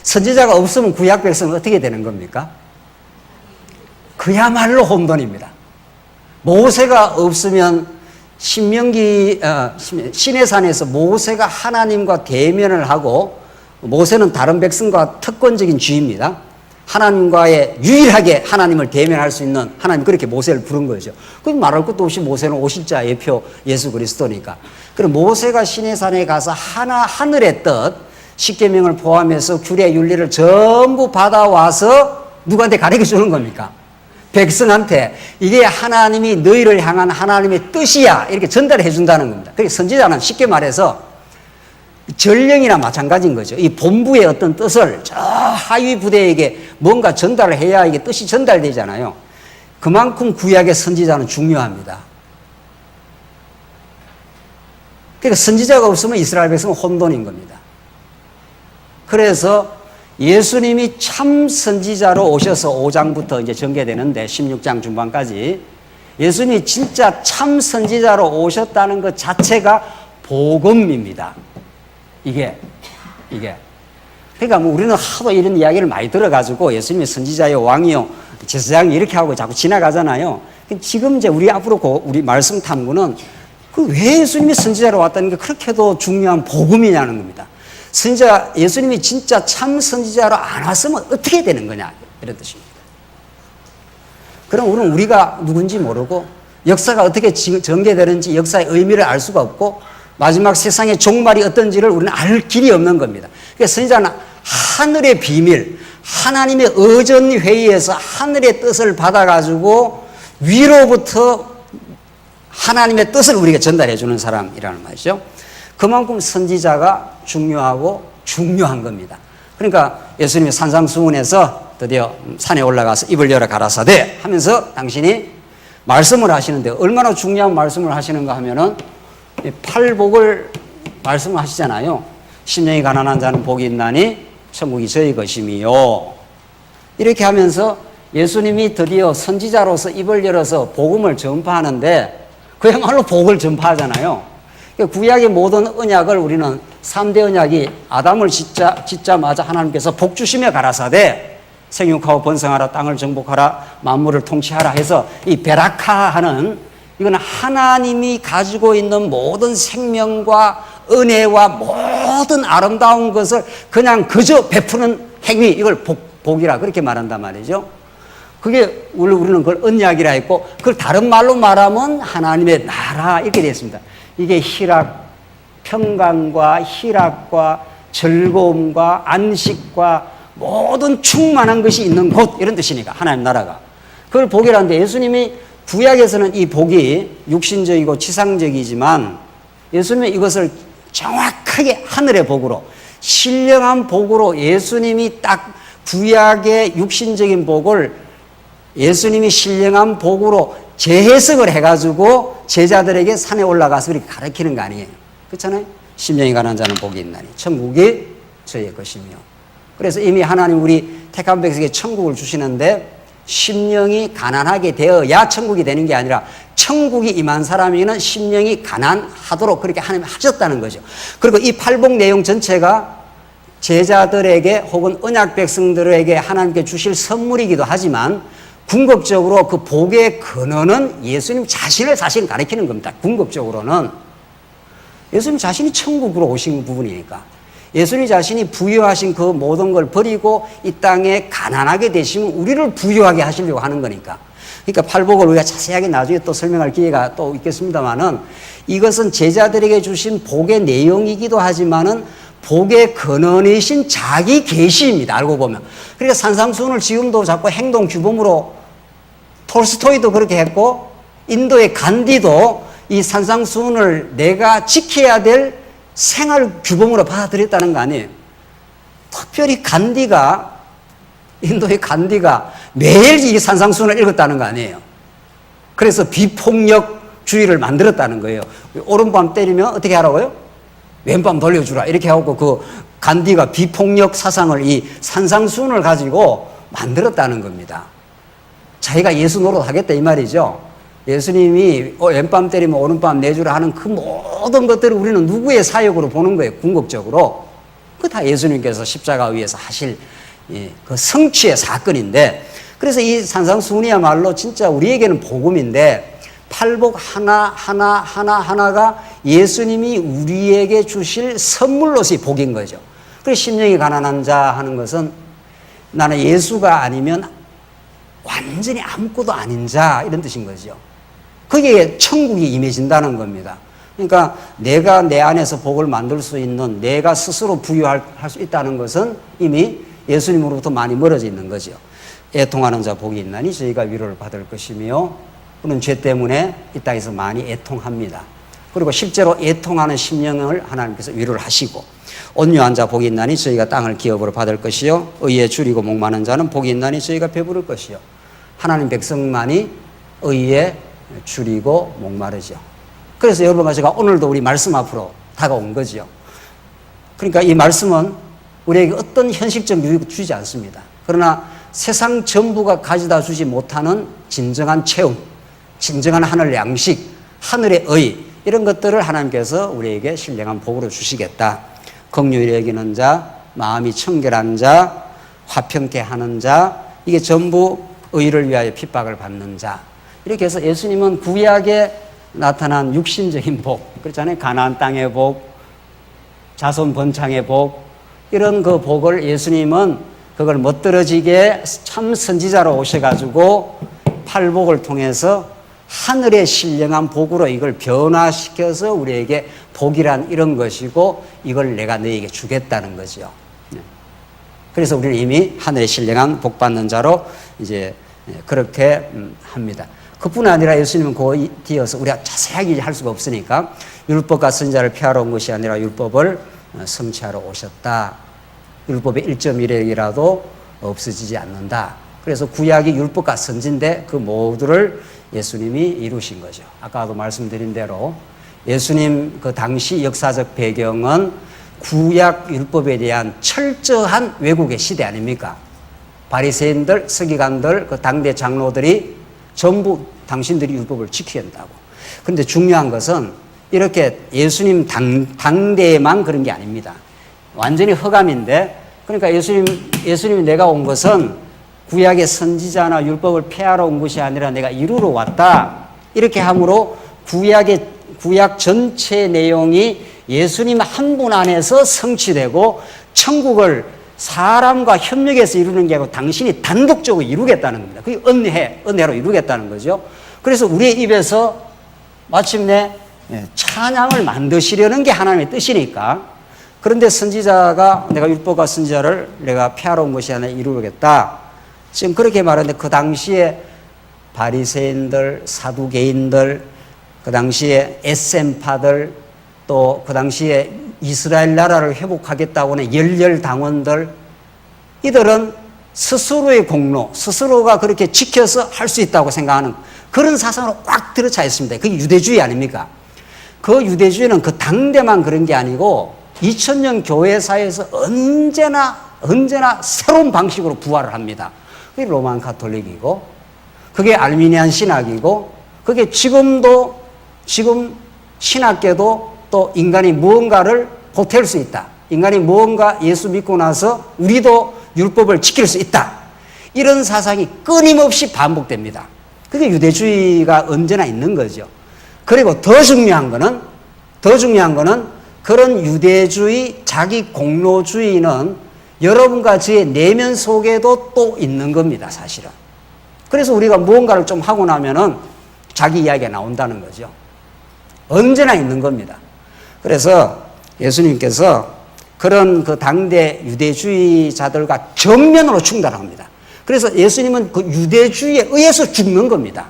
선지자가 없으면 구약 백성은 어떻게 되는 겁니까? 그야말로 혼돈입니다. 모세가 없으면 시내산에서 모세가 하나님과 대면을 하고 모세는 다른 백성과 특권적인 주입니다. 하나님과의 유일하게 하나님을 대면할 수 있는 하나님 그렇게 모세를 부른 거죠. 그럼 말할 것도 없이 모세는 오실자 예표 예수 그리스도니까. 그럼 모세가 시내산에 가서 하늘의 뜻 십계명을 포함해서 규례 윤리를 전부 받아와서 누구한테 가르쳐 주는 겁니까? 백성한테 이게 하나님이 너희를 향한 하나님의 뜻이야 이렇게 전달해 준다는 겁니다. 그러니까 선지자는 쉽게 말해서 전령이나 마찬가지인 거죠. 이 본부의 어떤 뜻을 저 하위 부대에게 뭔가 전달을 해야 이게 뜻이 전달되잖아요. 그만큼 구약의 선지자는 중요합니다. 그러니까 선지자가 없으면 이스라엘 백성은 혼돈인 겁니다. 그래서 예수님이 참 선지자로 오셔서 5장부터 이제 전개되는데 16장 중반까지 예수님이 진짜 참 선지자로 오셨다는 것 자체가 복음입니다. 이게. 그러니까 뭐 우리는 하도 이런 이야기를 많이 들어가지고 예수님이 선지자요, 왕이요, 제사장이 이렇게 하고 자꾸 지나가잖아요. 지금 이제 우리 앞으로 우리 말씀 탐구는 왜 예수님이 선지자로 왔다는 게 그렇게도 중요한 복음이냐는 겁니다. 예수님이 진짜 참 선지자로 안 왔으면 어떻게 되는 거냐 이런 뜻입니다. 그럼 우리가 누군지 모르고 역사가 어떻게 전개되는지 역사의 의미를 알 수가 없고 마지막 세상의 종말이 어떤지를 우리는 알 길이 없는 겁니다. 그러니까 선지자는 하늘의 비밀, 하나님의 의전 회의에서 하늘의 뜻을 받아가지고 위로부터 하나님의 뜻을 우리에게 전달해 주는 사람이라는 말이죠. 그만큼 선지자가 중요하고 중요한 겁니다. 그러니까 예수님이 산상수훈에서 드디어 산에 올라가서 입을 열어 가라사대 하면서 당신이 말씀을 하시는데 얼마나 중요한 말씀을 하시는가 하면은 팔복을 말씀을 하시잖아요. 심령이 가난한 자는 복이 있나니 천국이 저희 것임이요. 이렇게 하면서 예수님이 드디어 선지자로서 입을 열어서 복음을 전파하는데 그야말로 복을 전파하잖아요. 구약의 모든 언약을 우리는 3대 언약이 아담을 짓자마자 하나님께서 복 주시며 가라사대 생육하고 번성하라 땅을 정복하라 만물을 통치하라 해서 이 베라카하는 이건 하나님이 가지고 있는 모든 생명과 은혜와 모든 아름다운 것을 그냥 그저 베푸는 행위 이걸 복이라 그렇게 말한단 말이죠. 그게 우리는 그걸 언약이라 했고 그걸 다른 말로 말하면 하나님의 나라 이렇게 되어 있습니다. 이게 평강과 희락과 즐거움과 안식과 모든 충만한 것이 있는 곳 이런 뜻이니까 하나님 나라가 그걸 복이라는데 예수님이 구약에서는 이 복이 육신적이고 지상적이지만 예수님은 이것을 정확하게 하늘의 복으로 신령한 복으로 예수님이 딱 구약의 육신적인 복을 예수님이 신령한 복으로 재해석을 해가지고 제자들에게 산에 올라가서 이렇게 가르치는 거 아니에요. 그렇잖아요. 심령이 가난한 자는 복이 있나니 천국이 저희의 것이며 그래서 이미 하나님 우리 택한 백성에게 천국을 주시는데 심령이 가난하게 되어야 천국이 되는 게 아니라 천국이 임한 사람에게는 심령이 가난하도록 그렇게 하나님이 하셨다는 거죠. 그리고 이 팔복 내용 전체가 제자들에게 혹은 언약 백성들에게 하나님께 주실 선물이기도 하지만 궁극적으로 그 복의 근원은 예수님 자신을 사실 가리키는 겁니다. 궁극적으로는 예수님 자신이 천국으로 오신 부분이니까 예수님 자신이 부여하신 그 모든 걸 버리고 이 땅에 가난하게 되시면 우리를 부여하게 하시려고 하는 거니까. 그러니까 팔복을 우리가 자세하게 나중에 또 설명할 기회가 또 있겠습니다만은 이것은 제자들에게 주신 복의 내용이기도 하지만은 복의 근원이신 자기 계시입니다. 알고 보면. 그러니까 산상수훈을 지금도 자꾸 행동 규범으로 톨스토이도 그렇게 했고 인도의 간디도 이 산상수훈을 내가 지켜야 될 생활 규범으로 받아들였다는 거 아니에요. 특별히 인도의 간디가 매일 이 산상수훈을 읽었다는 거 아니에요. 그래서 비폭력주의를 만들었다는 거예요. 오른밤 때리면 어떻게 하라고요? 왼밤 돌려주라. 이렇게 하고 그 간디가 비폭력 사상을 이 산상수훈을 가지고 만들었다는 겁니다. 자기가 예수 노릇 하겠다 이 말이죠. 예수님이 왼밤 때리면 오른밤 내주라 하는 그 모든 것들을 우리는 누구의 사역으로 보는 거예요. 궁극적으로. 그 다 예수님께서 십자가 위에서 하실 그 성취의 사건인데 그래서 이 산상수훈이야말로 진짜 우리에게는 복음인데 팔복 하나가 예수님이 우리에게 주실 선물로서의 복인 거죠. 그래서 심령이 가난한 자 하는 것은 나는 예수가 아니면 완전히 아무것도 아닌 자 이런 뜻인 거죠. 거기에 천국이 임해진다는 겁니다. 그러니까 내가 내 안에서 복을 만들 수 있는 내가 스스로 부여할 수 있다는 것은 이미 예수님으로부터 많이 멀어져 있는 거죠. 애통하는 자 복이 있나니 저희가 위로를 받을 것이며 우리는 죄 때문에 이 땅에서 많이 애통합니다. 그리고 실제로 애통하는 심령을 하나님께서 위로를 하시고 온유한 자 복이 있나니 저희가 땅을 기업으로 받을 것이요 의에 줄이고 목마른 자는 복이 있나니 저희가 배부를 것이요 하나님 백성만이 의에 줄이고 목마르죠. 그래서 여러분과 제가 오늘도 우리 말씀 앞으로 다가온 거죠. 그러니까 이 말씀은 우리에게 어떤 현실적 유익을 주지 않습니다. 그러나 세상 전부가 가져다 주지 못하는 진정한 체험, 진정한 하늘 양식, 하늘의 의 이런 것들을 하나님께서 우리에게 신령한 복으로 주시겠다. 긍휼히 여기는 자, 마음이 청결한 자, 화평케 하는 자 이게 전부 의를 위하여 핍박을 받는 자 이렇게 해서 예수님은 구약에 나타난 육신적인 복 그렇잖아요. 가나안 땅의 복, 자손 번창의 복 이런 그 복을 예수님은 그걸 멋들어지게 참 선지자로 오셔가지고 팔복을 통해서 하늘의 신령한 복으로 이걸 변화시켜서 우리에게 복이란 이런 것이고 이걸 내가 너에게 주겠다는 거죠. 그래서 우리는 이미 하늘의 신령한 복 받는 자로 이제 그렇게 합니다. 그뿐 아니라 예수님은 그 뒤어서 우리가 자세하게 할 수가 없으니까 율법과 선지자를 폐하러 온 것이 아니라 율법을 성취하러 오셨다. 율법의 1.1핵이라도 없어지지 않는다. 그래서 구약이 율법과 선지인데 그 모두를 예수님이 이루신 거죠. 아까도 말씀드린 대로 예수님 그 당시 역사적 배경은 구약 율법에 대한 철저한 왜곡의 시대 아닙니까? 바리새인들, 서기관들, 그 당대 장로들이 전부 당신들이 율법을 지켜야 한다고. 그런데 중요한 것은 이렇게 예수님 당대에만 그런 게 아닙니다. 완전히 허감인데, 그러니까 예수님이 내가 온 것은 구약의 선지자나 율법을 폐하러 온 것이 아니라 내가 이루러 왔다. 이렇게 함으로 구약 전체 내용이 예수님 한 분 안에서 성취되고 천국을 사람과 협력해서 이루는 게 아니고 당신이 단독적으로 이루겠다는 겁니다. 그게 은혜로 이루겠다는 거죠. 그래서 우리의 입에서 마침내 찬양을 만드시려는 게 하나님의 뜻이니까. 그런데 선지자가 내가 율법과 선지자를 내가 폐하러 온 것이 아니라 이루겠다. 지금 그렇게 말하는데 그 당시에 바리새인들, 사두개인들, 그 당시에 SM파들, 또 그 당시에 이스라엘 나라를 회복하겠다고 하는 열렬당원들, 이들은 스스로의 공로, 스스로가 그렇게 지켜서 할 수 있다고 생각하는 그런 사상으로 꽉 들어차 있습니다. 그게 유대주의 아닙니까? 그 유대주의는 그 당대만 그런 게 아니고 2000년 교회사에서 언제나 새로운 방식으로 부활을 합니다. 그게 로만 가톨릭이고, 그게 알미니안 신학이고, 그게 지금 신학계도 또 인간이 무언가를 보탤 수 있다. 인간이 무언가 예수 믿고 나서 우리도 율법을 지킬 수 있다. 이런 사상이 끊임없이 반복됩니다. 그게 유대주의가 언제나 있는 거죠. 그리고 더 중요한 거는 그런 유대주의, 자기 공로주의는 여러분과 저의 내면 속에도 또 있는 겁니다, 사실은. 그래서 우리가 무언가를 좀 하고 나면은 자기 이야기가 나온다는 거죠. 언제나 있는 겁니다. 그래서 예수님께서 그런 그 당대 유대주의자들과 정면으로 충돌합니다. 그래서 예수님은 그 유대주의에 의해서 죽는 겁니다.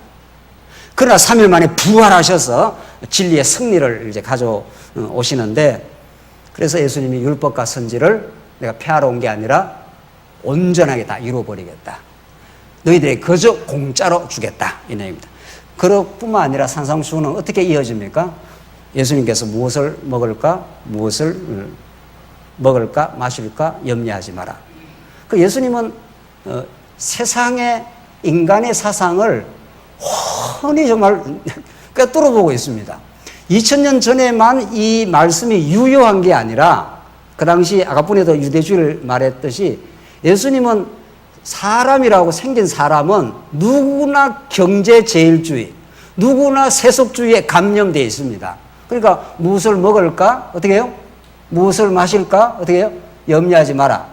그러나 3일 만에 부활하셔서 진리의 승리를 이제 가져오시는데, 그래서 예수님이 율법과 선지를 내가 폐하러 온 게 아니라 온전하게 다 이루어버리겠다. 너희들에게 그저 공짜로 주겠다. 이 내용입니다. 그뿐만 아니라 산상수훈은 어떻게 이어집니까? 예수님께서 무엇을 먹을까 마실까 염려하지 마라. 그 예수님은 세상의 인간의 사상을 훤히 정말 꿰뚫어 보고 있습니다. 2000년 전에만 이 말씀이 유효한 게 아니라 그 당시 아까뿐에도 유대주의를 말했듯이 예수님은 사람이라고 생긴 사람은 누구나 경제제일주의, 누구나 세속주의에 감염되어 있습니다. 그러니까 무엇을 먹을까? 어떻게 해요? 무엇을 마실까? 어떻게 해요? 염려하지 마라.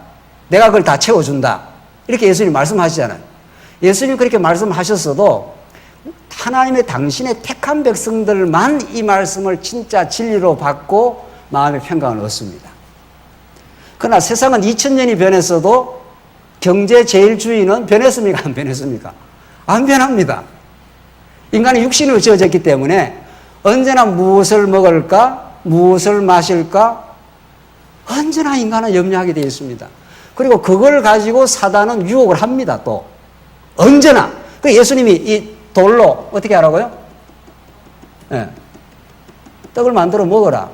내가 그걸 다 채워준다. 이렇게 예수님이 말씀하시잖아요. 예수님이 그렇게 말씀하셨어도 하나님의 당신의 택한 백성들만 이 말씀을 진짜 진리로 받고 마음의 평강을 얻습니다. 그러나 세상은 2000년이 변했어도 경제제일주의는 변했습니까? 안 변했습니까? 안 변합니다. 인간이 육신으로 지어졌기 때문에 언제나 무엇을 먹을까? 무엇을 마실까? 언제나 인간은 염려하게 되어 있습니다. 그리고 그걸 가지고 사단은 유혹을 합니다, 또. 언제나. 그 예수님이 이 돌로 어떻게 하라고요? 떡을 만들어 먹어라.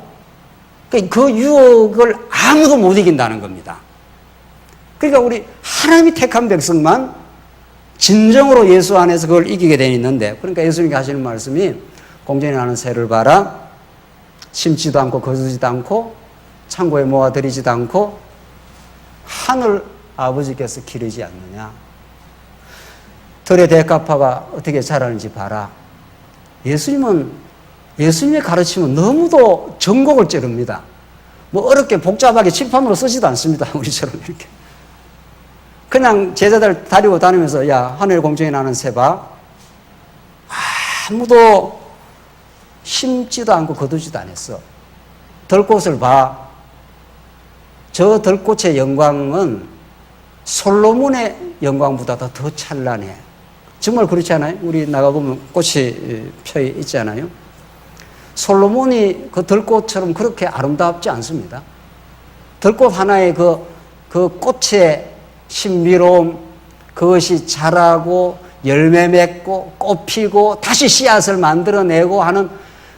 그 유혹을 아무도 못 이긴다는 겁니다. 그러니까 우리 하나님이 택한 백성만 진정으로 예수 안에서 그걸 이기게 되어 있는데, 그러니까 예수님이 하시는 말씀이 공전이 나는 새를 봐라. 심지도 않고 거두지도 않고 창고에 모아들이지도 않고 하늘 아버지께서 기르지 않느냐. 들의 대가파가 어떻게 자라는지 봐라. 예수님의 가르침은 너무도 전곡을 찌릅니다. 뭐 어렵게 복잡하게 칠판으로 쓰지도 않습니다. 우리처럼 이렇게. 그냥 제자들 다리고 다니면서 야, 하늘 공중에 나는 새 봐. 아무도 심지도 않고 거두지도 않았어. 들꽃을 봐. 저 들꽃의 영광은 솔로몬의 영광보다 더 찬란해. 정말 그렇지 않아요? 우리 나가보면 꽃이 펴 있잖아요. 솔로몬이 그 들꽃처럼 그렇게 아름답지 않습니다. 들꽃 하나의 그 꽃의 신비로움, 그것이 자라고 열매 맺고 꽃 피고 다시 씨앗을 만들어내고 하는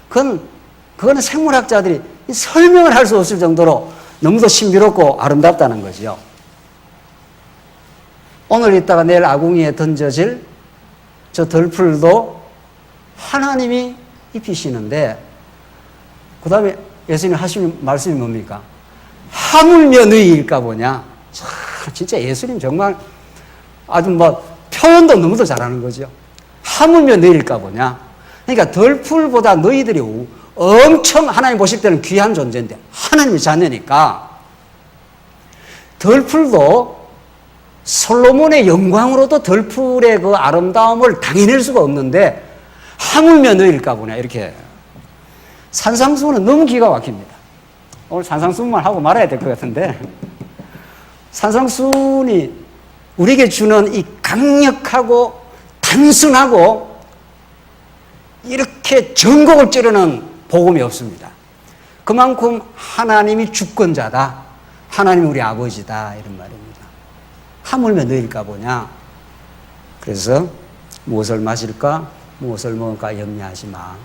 그거는 생물학자들이 설명을 할 수 없을 정도로 너무도 신비롭고 아름답다는 거죠. 오늘 있다가 내일 아궁이에 던져질 저 들풀도 하나님이 입히시는데, 그 다음에 예수님 하시는 말씀이 뭡니까? 하물며 너희일까 보냐. 진짜 예수님 정말 아주 표현도 너무도 잘하는 거죠. 하물며 너희일까 보냐. 그러니까 들풀보다 너희들이 엄청 하나님 보실 때는 귀한 존재인데, 하나님의 자녀니까 들풀도 솔로몬의 영광으로도 들풀의 그 아름다움을 당해낼 수가 없는데 하물며 너희일까 보냐. 이렇게 산상수훈은 너무 기가 막힙니다. 오늘 산상수훈만 하고 말아야 될 것 같은데, 산상수훈이 우리에게 주는 이 강력하고 단순하고 이렇게 전곡을 찌르는 복음이 없습니다. 그만큼 하나님이 주권자다, 하나님이 우리 아버지다, 이런 말입니다. 하물며 너희일까 보냐. 그래서 무엇을 마실까 무엇을 먹을까 염려하지 마.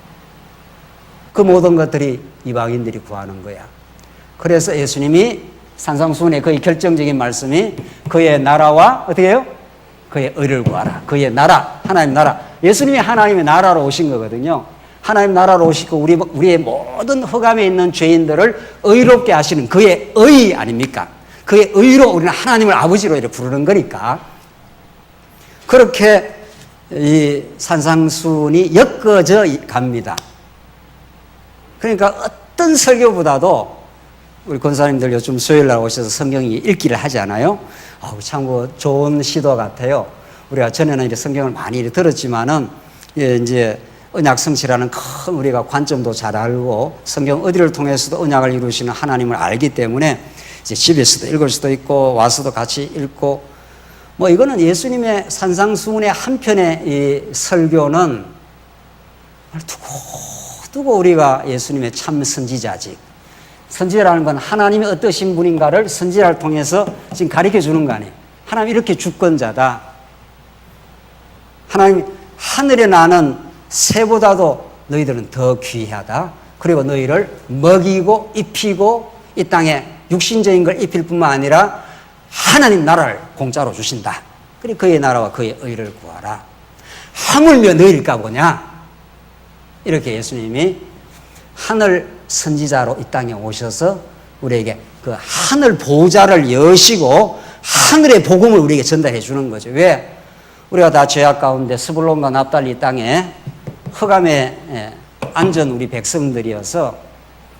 그 모든 것들이 이방인들이 구하는 거야. 그래서 예수님이 산상수훈의 거의 결정적인 말씀이 그의 나라와 어떻게 해요? 그의 의를 구하라. 그의 나라, 하나님 나라. 예수님이 하나님의 나라로 오신 거거든요. 하나님 나라로 오시고 우리의 모든 흑암에 있는 죄인들을 의롭게 하시는 그의 의 아닙니까? 그의 의로 우리는 하나님을 아버지로 이렇게 부르는 거니까. 그렇게 이 산상수훈이 엮어져 갑니다. 그러니까 어떤 설교보다도 우리 권사님들 요즘 수요일날 오셔서 성경 읽기를 하지 않아요? 참 좋은 시도 같아요. 우리가 전에는 이제 성경을 많이 들었지만은 이제 언약 성취라는 큰 우리가 관점도 잘 알고 성경 어디를 통해서도 언약을 이루시는 하나님을 알기 때문에 이제 집에서도 읽을 수도 있고 와서도 같이 읽고, 이거는 예수님의 산상수훈의 한편의 이 설교는 두고 우리가 예수님의 참 선지자직, 선지자라는 건 하나님이 어떠신 분인가를 선지자를 통해서 지금 가르쳐 주는 거 아니에요. 하나님 이렇게 주권자다. 하나님 하늘에 나는 새보다도 너희들은 더 귀하다. 그리고 너희를 먹이고 입히고 이 땅에 육신적인 걸 입힐 뿐만 아니라 하나님 나라를 공짜로 주신다. 그리고 그의 나라와 그의 의를 구하라. 하물며 너희일까 보냐. 이렇게 예수님이 하늘 선지자로 이 땅에 오셔서 우리에게 그 하늘 보좌를 여시고 하늘의 복음을 우리에게 전달해 주는 거죠. 왜? 우리가 다 죄악 가운데 스불론과 납달리 땅에 흑암에 앉은 우리 백성들이어서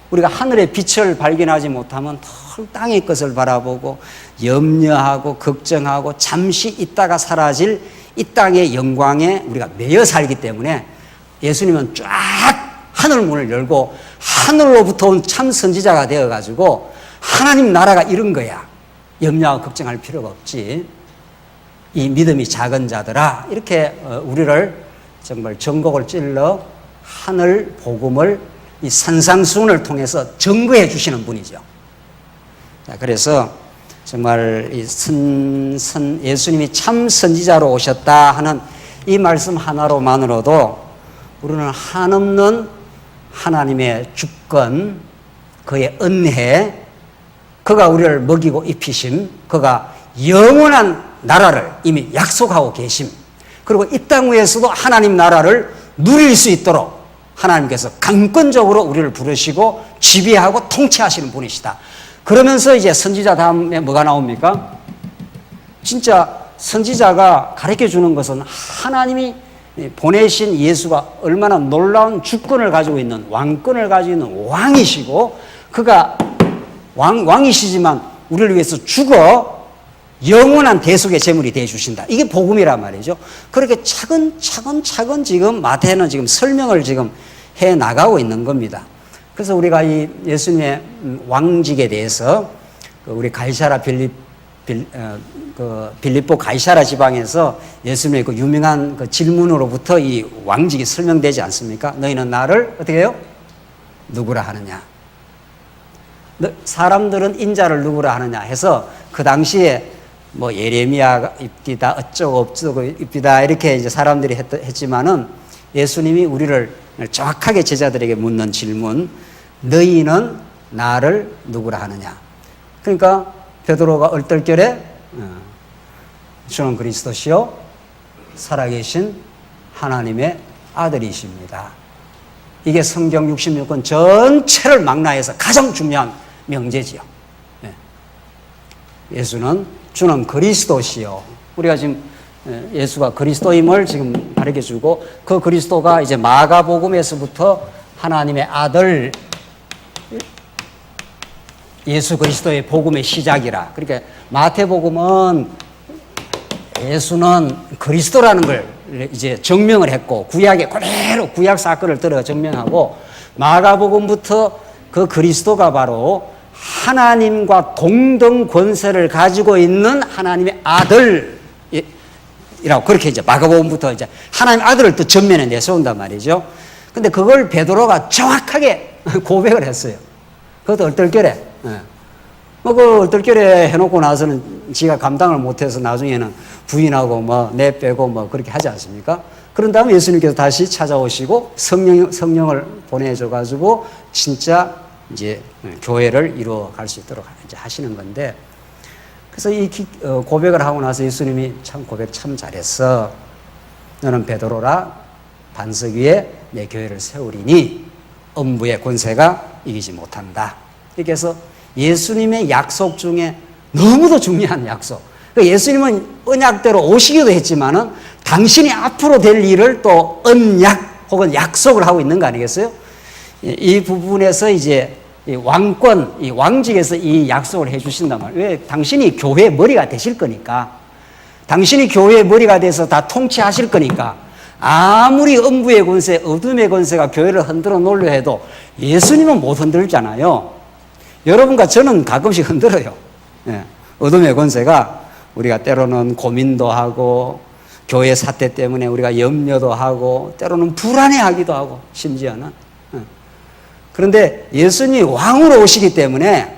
우리가 하늘의 빛을 발견하지 못하면 털 땅의 것을 바라보고 염려하고 걱정하고 잠시 있다가 사라질 이 땅의 영광에 우리가 매여 살기 때문에 예수님은 쫙 하늘 문을 열고 하늘로부터 온 참 선지자가 되어가지고 하나님 나라가 이런 거야. 염려하고 걱정할 필요가 없지. 이 믿음이 작은 자들아, 이렇게 우리를 정말 전곡을 찔러 하늘 복음을 이 산상수훈을 통해서 증거해 주시는 분이죠. 자, 그래서 정말 이 예수님이 참 선지자로 오셨다 하는 이 말씀 하나로만으로도 우리는 한없는 하나님의 주권, 그의 은혜, 그가 우리를 먹이고 입히심, 그가 영원한 나라를 이미 약속하고 계심, 그리고 이 땅 위에서도 하나님 나라를 누릴 수 있도록 하나님께서 강권적으로 우리를 부르시고 지배하고 통치하시는 분이시다. 그러면서 이제 선지자 다음에 뭐가 나옵니까? 진짜 선지자가 가르쳐 주는 것은 하나님이 보내신 예수가 얼마나 놀라운 주권을 가지고 있는, 왕권을 가지고 있는 왕이시고, 그가 왕이시지만 우리를 위해서 죽어 영원한 대속의 제물이 되어 주신다. 이게 복음이란 말이죠. 그렇게 차근차근 지금 마태는 지금 설명을 지금 해 나가고 있는 겁니다. 그래서 우리가 이 예수님의 왕직에 대해서 우리 가이사라 빌립보 가이사라 지방에서 예수님의 그 유명한 그 질문으로부터 이 왕직이 설명되지 않습니까? 너희는 나를 어떻게 해요? 누구라 하느냐? 사람들은 인자를 누구라 하느냐 해서 그 당시에 뭐 예레미야 입디다 어쩌고 입디다 이렇게 이제 사람들이 했지만은 예수님이 우리를 정확하게 제자들에게 묻는 질문, 너희는 나를 누구라 하느냐? 그러니까 베드로가 얼떨결에 주는 그리스도시요 살아계신 하나님의 아들이십니다. 이게 성경 66권 전체를 망라해서 가장 중요한 명제지요. 예수는 주는 그리스도시요. 우리가 지금 예수가 그리스도임을 지금 가르쳐주고 그 그리스도가 이제 마가복음에서부터 하나님의 아들 예수 그리스도의 복음의 시작이라. 그러니까 마태복음은 예수는 그리스도라는 걸 이제 증명을 했고 구약에 그대로 구약 사건을 들어 증명하고 마가복음부터 그 그리스도가 바로 하나님과 동등 권세를 가지고 있는 하나님의 아들이라고 그렇게 이제 마가복음부터 이제 하나님 아들을 또 전면에 내세운단 말이죠. 근데 그걸 베드로가 정확하게 고백을 했어요. 그것도 얼떨결에. 그 얼떨결에 해놓고 나서는 지가 감당을 못해서 나중에는 부인하고 뭐 내빼고 뭐 그렇게 하지 않습니까? 그런 다음에 예수님께서 다시 찾아오시고 성령을 보내줘가지고 진짜 이제 교회를 이루어갈 수 있도록 이제 하시는 건데, 그래서 이 고백을 하고 나서 예수님이 참 고백 참 잘했어. 너는 베드로라 반석 위에 내 교회를 세우리니 음부의 권세가 이기지 못한다. 이렇게 해서 예수님의 약속 중에 너무도 중요한 약속. 예수님은 언약대로 오시기도 했지만은 당신이 앞으로 될 일을 또 언약 혹은 약속을 하고 있는 거 아니겠어요? 이 부분에서 이제 이 왕권, 이 왕직에서 이 약속을 해 주신단 말이에요. 왜? 당신이 교회의 머리가 되실 거니까. 당신이 교회의 머리가 돼서 다 통치하실 거니까. 아무리 음부의 권세, 어둠의 권세가 교회를 흔들어 놓으려 해도 예수님은 못 흔들잖아요. 여러분과 저는 가끔씩 흔들어요. 예. 어둠의 권세가 우리가 때로는 고민도 하고 교회 사태 때문에 우리가 염려도 하고 때로는 불안해하기도 하고 심지어는. 그런데 예수님이 왕으로 오시기 때문에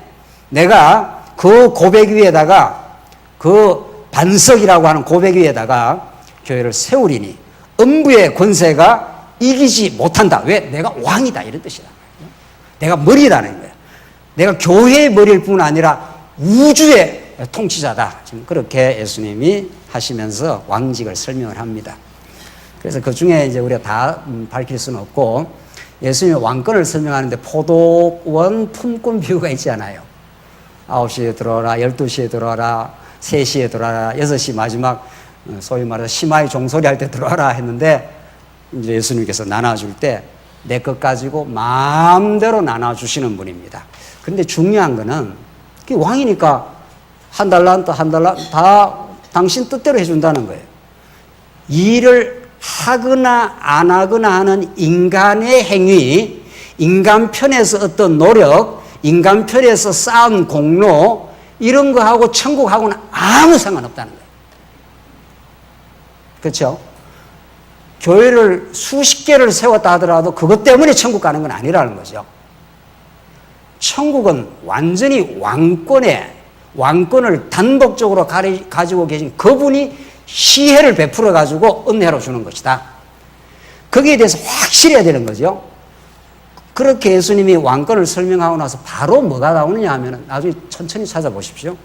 내가 그 고백 위에다가 그 반석이라고 하는 고백 위에다가 교회를 세우리니 음부의 권세가 이기지 못한다. 왜? 내가 왕이다 이런 뜻이다. 내가 머리라는 거야. 내가 교회의 머리일 뿐 아니라 우주의 통치자다. 지금 그렇게 예수님이 하시면서 왕직을 설명을 합니다. 그래서 그 중에 이제 우리가 다 밝힐 수는 없고 예수님의 왕권을 설명하는데 포도원 품꾼 비유가 있잖아요. 9시에 들어와라, 12시에 들어와라, 3시에 들어와라, 6시 마지막 소위 말해서 심하의 종소리 할 때 들어와라 했는데 이제 예수님께서 나눠줄 때 내 것 가지고 마음대로 나눠주시는 분입니다. 그런데 중요한 거는 왕이니까 한 달란트 다 당신 뜻대로 해준다는 거예요. 일을 하거나 안 하거나 하는 인간의 행위, 인간 편에서 어떤 노력, 인간 편에서 쌓은 공로 이런 거하고 천국하고는 아무 상관없다는 거예요. 그렇죠? 교회를 수십 개를 세웠다 하더라도 그것 때문에 천국 가는 건 아니라는 거죠. 천국은 완전히 왕권을 단독적으로 가지고 계신 그분이 시혜를 베풀어 가지고 은혜로 주는 것이다. 거기에 대해서 확실해야 되는 거죠. 그렇게 예수님이 왕권을 설명하고 나서 바로 뭐가 나오느냐 하면 나중에 천천히 찾아보십시오.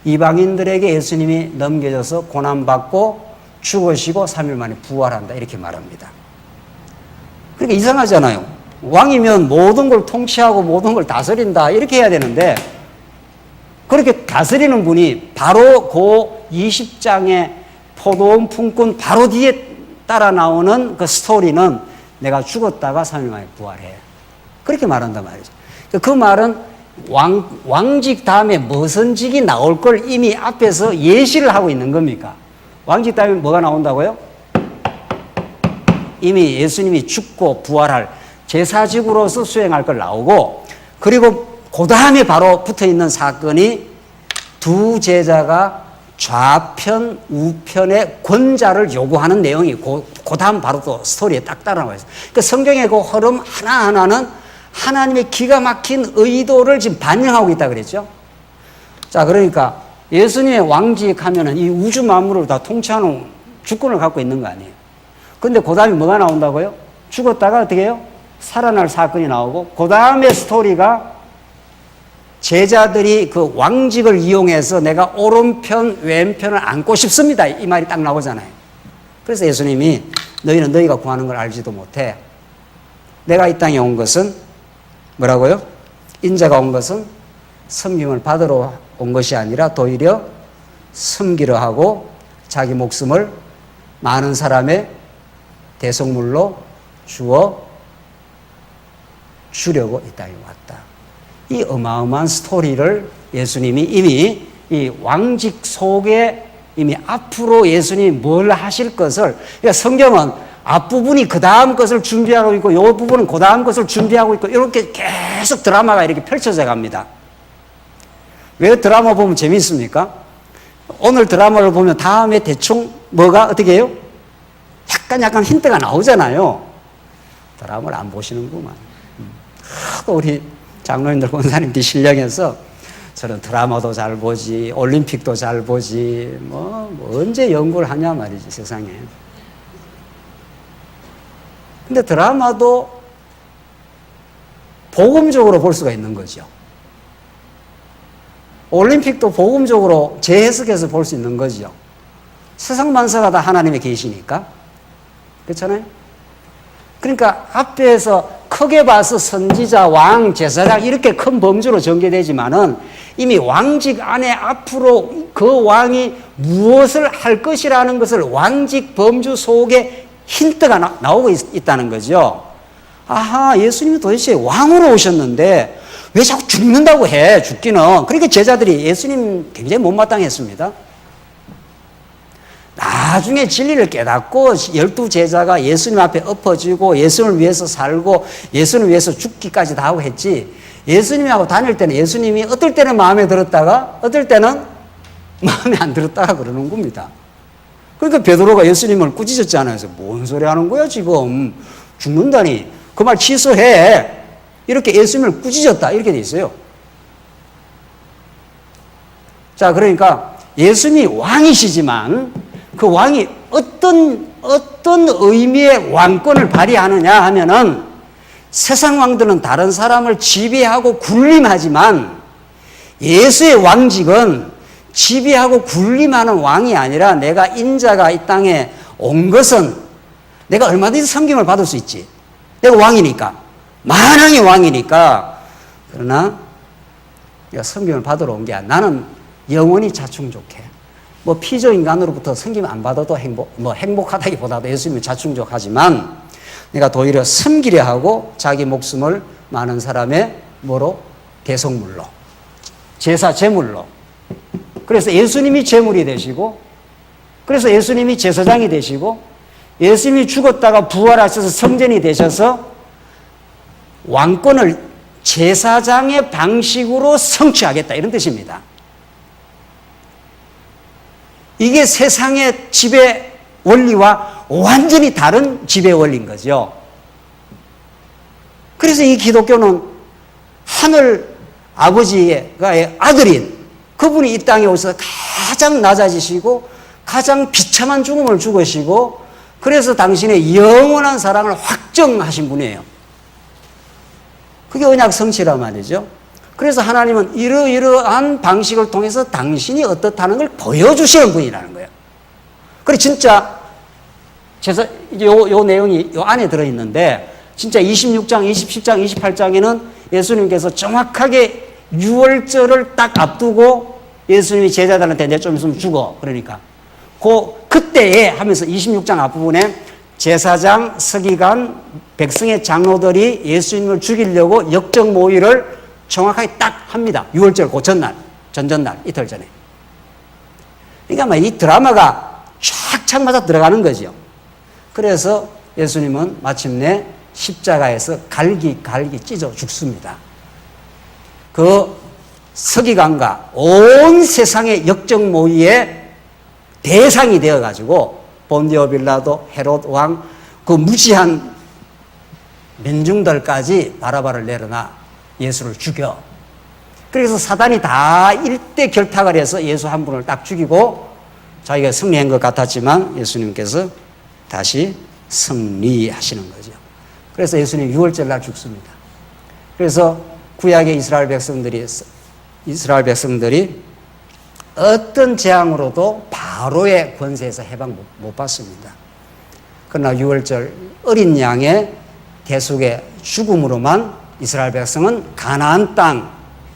이방인들에게 예수님이 넘겨져서 고난받고 죽으시고 3일 만에 부활한다 이렇게 말합니다. 그러니까 이상하잖아요. 왕이면 모든 걸 통치하고 모든 걸 다스린다 이렇게 해야 되는데 그렇게 다스리는 분이 바로 그 20장의 포도원 품꾼 바로 뒤에 따라 나오는 그 스토리는 내가 죽었다가 3일 만에 부활해. 그렇게 말한단 말이죠. 그 말은 왕직 다음에 무슨 직이 나올 걸 이미 앞에서 예시를 하고 있는 겁니까? 왕직 다음에 뭐가 나온다고요? 이미 예수님이 죽고 부활할 제사직으로서 수행할 걸 나오고, 그리고 그 다음에 바로 붙어 있는 사건이 두 제자가 좌편, 우편의 권자를 요구하는 내용이 그 다음 바로 또 스토리에 딱 따라나와 있어요. 그러니까 성경의 그 흐름 하나하나는 하나님의 기가 막힌 의도를 지금 반영하고 있다 그랬죠. 자, 그러니까 예수님의 왕직 하면은 이 우주 만물을 다 통치하는 주권을 갖고 있는 거 아니에요. 근데 그 다음에 뭐가 나온다고요? 죽었다가 어떻게 해요? 살아날 사건이 나오고, 그 다음에 스토리가 제자들이 그 왕직을 이용해서 내가 오른편, 왼편을 안고 싶습니다. 이 말이 딱 나오잖아요. 그래서 예수님이 너희는 너희가 구하는 걸 알지도 못해. 내가 이 땅에 온 것은 뭐라고요? 인자가 온 것은 섬김을 받으러 온 것이 아니라 도리어 섬기려 하고 자기 목숨을 많은 사람의 대속물로 주어 주려고 이 땅에 왔다. 이 어마어마한 스토리를 예수님이 이미 이 왕직 속에 이미 앞으로 예수님이 뭘 하실 것을, 그러니까 성경은 앞부분이 그 다음 것을 준비하고 있고, 이 부분은 그 다음 것을 준비하고 있고, 이렇게 계속 드라마가 이렇게 펼쳐져 갑니다. 왜 드라마 보면 재미있습니까? 오늘 드라마를 보면 다음에 대충 뭐가 어떻게 해요? 약간 힌트가 나오잖아요. 드라마를 안 보시는구만. 우리 장로님들, 권사님들 신령해서 저는 드라마도 잘 보지, 올림픽도 잘 보지, 뭐 언제 연구를 하냐 말이지, 세상에. 근데 드라마도 복음적으로 볼 수가 있는 거죠. 올림픽도 복음적으로 재해석해서 볼 수 있는 거죠. 세상 만사가 다 하나님의 계시니까. 그렇잖아요? 그러니까 앞에서 크게 봐서 선지자, 왕, 제사장 이렇게 큰 범주로 전개되지만은 이미 왕직 안에 앞으로 그 왕이 무엇을 할 것이라는 것을 왕직 범주 속에 힌트가 나오고 있다는 거죠. 아하, 예수님이 도대체 왕으로 오셨는데 왜 자꾸 죽는다고 해, 죽기는. 그러니까 제자들이 예수님 굉장히 못마땅했습니다. 나중에 진리를 깨닫고 12제자가 예수님 앞에 엎어지고 예수님을 위해서 살고 예수님을 위해서 죽기까지 다 하고 했지, 예수님하고 다닐 때는 예수님이 어떨 때는 마음에 들었다가 어떨 때는 마음에 안 들었다가 그러는 겁니다. 그러니까 베드로가 예수님을 꾸짖었잖아요. 그래서 뭔 소리 하는 거야 지금, 죽는다니 그 말 취소해, 이렇게 예수님을 꾸짖었다 이렇게 돼 있어요. 자, 그러니까 예수님이 왕이시지만 그 왕이 어떤 의미의 왕권을 발휘하느냐 하면은, 세상 왕들은 다른 사람을 지배하고 군림하지만 예수의 왕직은 지배하고 군림하는 왕이 아니라, 내가 인자가 이 땅에 온 것은 내가 얼마든지 섬김을 받을 수 있지. 내가 왕이니까, 만왕의 왕이니까. 그러나 내가 섬김을 받으러 온 게 아니라 나는 영원히 자충족해. 뭐 피조인간으로부터 섬김 안 받아도 행복하다기보다도 예수님은 자충족하지만, 내가 도리어 섬기려 하고 자기 목숨을 많은 사람의 뭐로? 대속물로, 제사 제물로. 그래서 예수님이 제물이 되시고, 그래서 예수님이 제사장이 되시고, 예수님이 죽었다가 부활하셔서 성전이 되셔서 왕권을 제사장의 방식으로 성취하겠다, 이런 뜻입니다. 이게 세상의 지배 원리와 완전히 다른 지배 원리인 거죠. 그래서 이 기독교는 하늘 아버지의 아들인 그분이 이 땅에 오셔서 가장 낮아지시고 가장 비참한 죽음을 죽으시고, 그래서 당신의 영원한 사랑을 확정하신 분이에요. 그게 언약 성취란 말이죠. 그래서 하나님은 이러이러한 방식을 통해서 당신이 어떻다는 걸 보여주시는 분이라는 거예요. 그래, 진짜 요 내용이 요 안에 들어있는데, 진짜 26장, 27장, 28장에는 예수님께서 정확하게 6월절을 딱 앞두고 예수님이 제자들한테 내 좀 있으면 죽어, 그러니까 그때에 하면서 26장 앞부분에 제사장, 서기관, 백성의 장로들이 예수님을 죽이려고 역적 모의를 정확하게 딱 합니다. 6월절 그 전날, 전전날, 이틀 전에. 그러니까 이 드라마가 쫙 맞아 들어가는 거죠. 그래서 예수님은 마침내 십자가에서 갈기 찢어 죽습니다. 그 서기관과 온 세상의 역적 모의의 대상이 되어가지고 본디오 빌라도, 헤롯 왕, 그 무지한 민중들까지 바라바를 내려놔 예수를 죽여. 그래서 사단이 다 일대 결탁을 해서 예수 한 분을 딱 죽이고 자기가 승리한 것 같았지만 예수님께서 다시 승리하시는 거죠. 그래서 예수님 6월절 날 죽습니다. 그래서 구약의 이스라엘 백성들이 어떤 재앙으로도 바로의 권세에서 해방 못 받습니다. 그러나 6월절 어린 양의 대속의 죽음으로만 이스라엘 백성은 가나안 땅,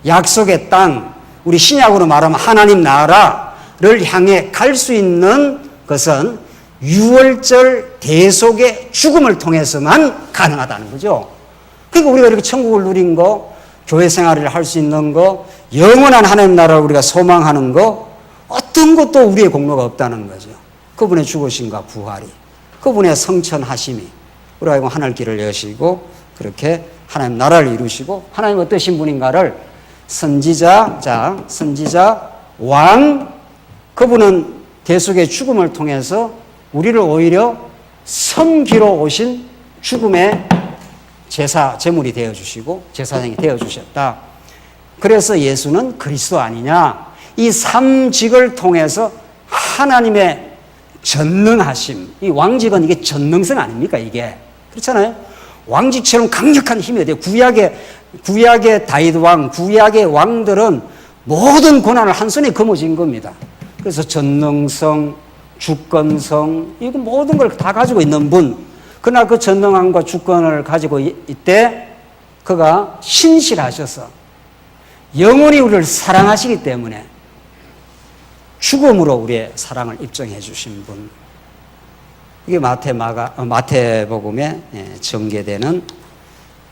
약속의 땅, 우리 신약으로 말하면 하나님 나라를 향해 갈 수 있는 것은 6월절 대속의 죽음을 통해서만 가능하다는 거죠. 그러니까 우리가 이렇게 천국을 누린 거, 교회 생활을 할 수 있는 거, 영원한 하나님 나라를 우리가 소망하는 거, 어떤 것도 우리의 공로가 없다는 거죠. 그분의 죽으심과 부활이, 그분의 성천하심이 우리가 하여금 하늘길을 여시고 그렇게 하나님 나라를 이루시고, 하나님 어떠신 분인가를 선지자, 왕, 그분은 대속의 죽음을 통해서 우리를 오히려 섬기러 오신 죽음의 제물이 되어주시고 제사장이 되어주셨다. 그래서 예수는 그리스도 아니냐. 이 삼직을 통해서 하나님의 전능하심, 이 왕직은 이게 전능성 아닙니까? 이게 그렇잖아요. 왕직처럼 강력한 힘이 돼요. 구약의 다윗 왕, 구약의 왕들은 모든 권한을 한 손에 거머쥔 겁니다. 그래서 전능성, 주권성, 이거 모든 걸 다 가지고 있는 분. 그러나 그 전능함과 주권을 가지고 있때 그가 신실하셔서 영원히 우리를 사랑하시기 때문에 죽음으로 우리의 사랑을 입증해 주신 분. 이게 마태복음에 전개되는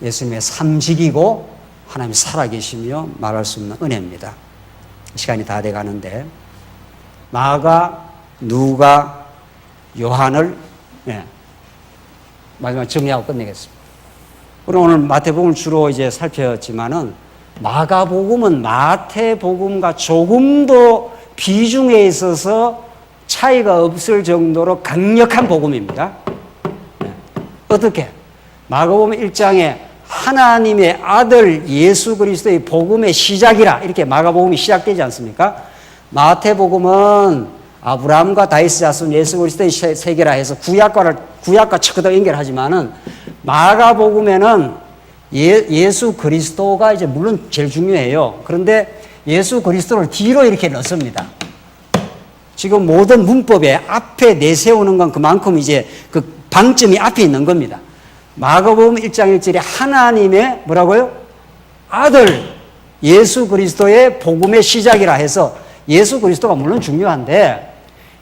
예수님의 삼직이고 하나님이 살아계시며 말할 수 없는 은혜입니다. 시간이 다 돼가는데 마가, 누가, 요한을 마지막 정리하고 끝내겠습니다. 우리는 오늘 마태복음을 주로 이제 살폈지만은 마가복음은 마태복음과 조금도 비중에 있어서 차이가 없을 정도로 강력한 복음입니다. 어떻게? 마가복음 1장에 하나님의 아들 예수 그리스도의 복음의 시작이라 이렇게 마가복음이 시작되지 않습니까? 마태복음은 아브라함과 다윗의 자손 예수 그리스도의 세계라 해서 구약과 척도 연결하지만은 마가복음에는 예수 그리스도가 이제 물론 제일 중요해요. 그런데 예수 그리스도를 뒤로 이렇게 넣습니다. 지금 모든 문법에 앞에 내세우는 건 그만큼 이제 그 방점이 앞에 있는 겁니다. 마가복음 1장 1절에 하나님의 뭐라고요? 아들 예수 그리스도의 복음의 시작이라 해서 예수 그리스도가 물론 중요한데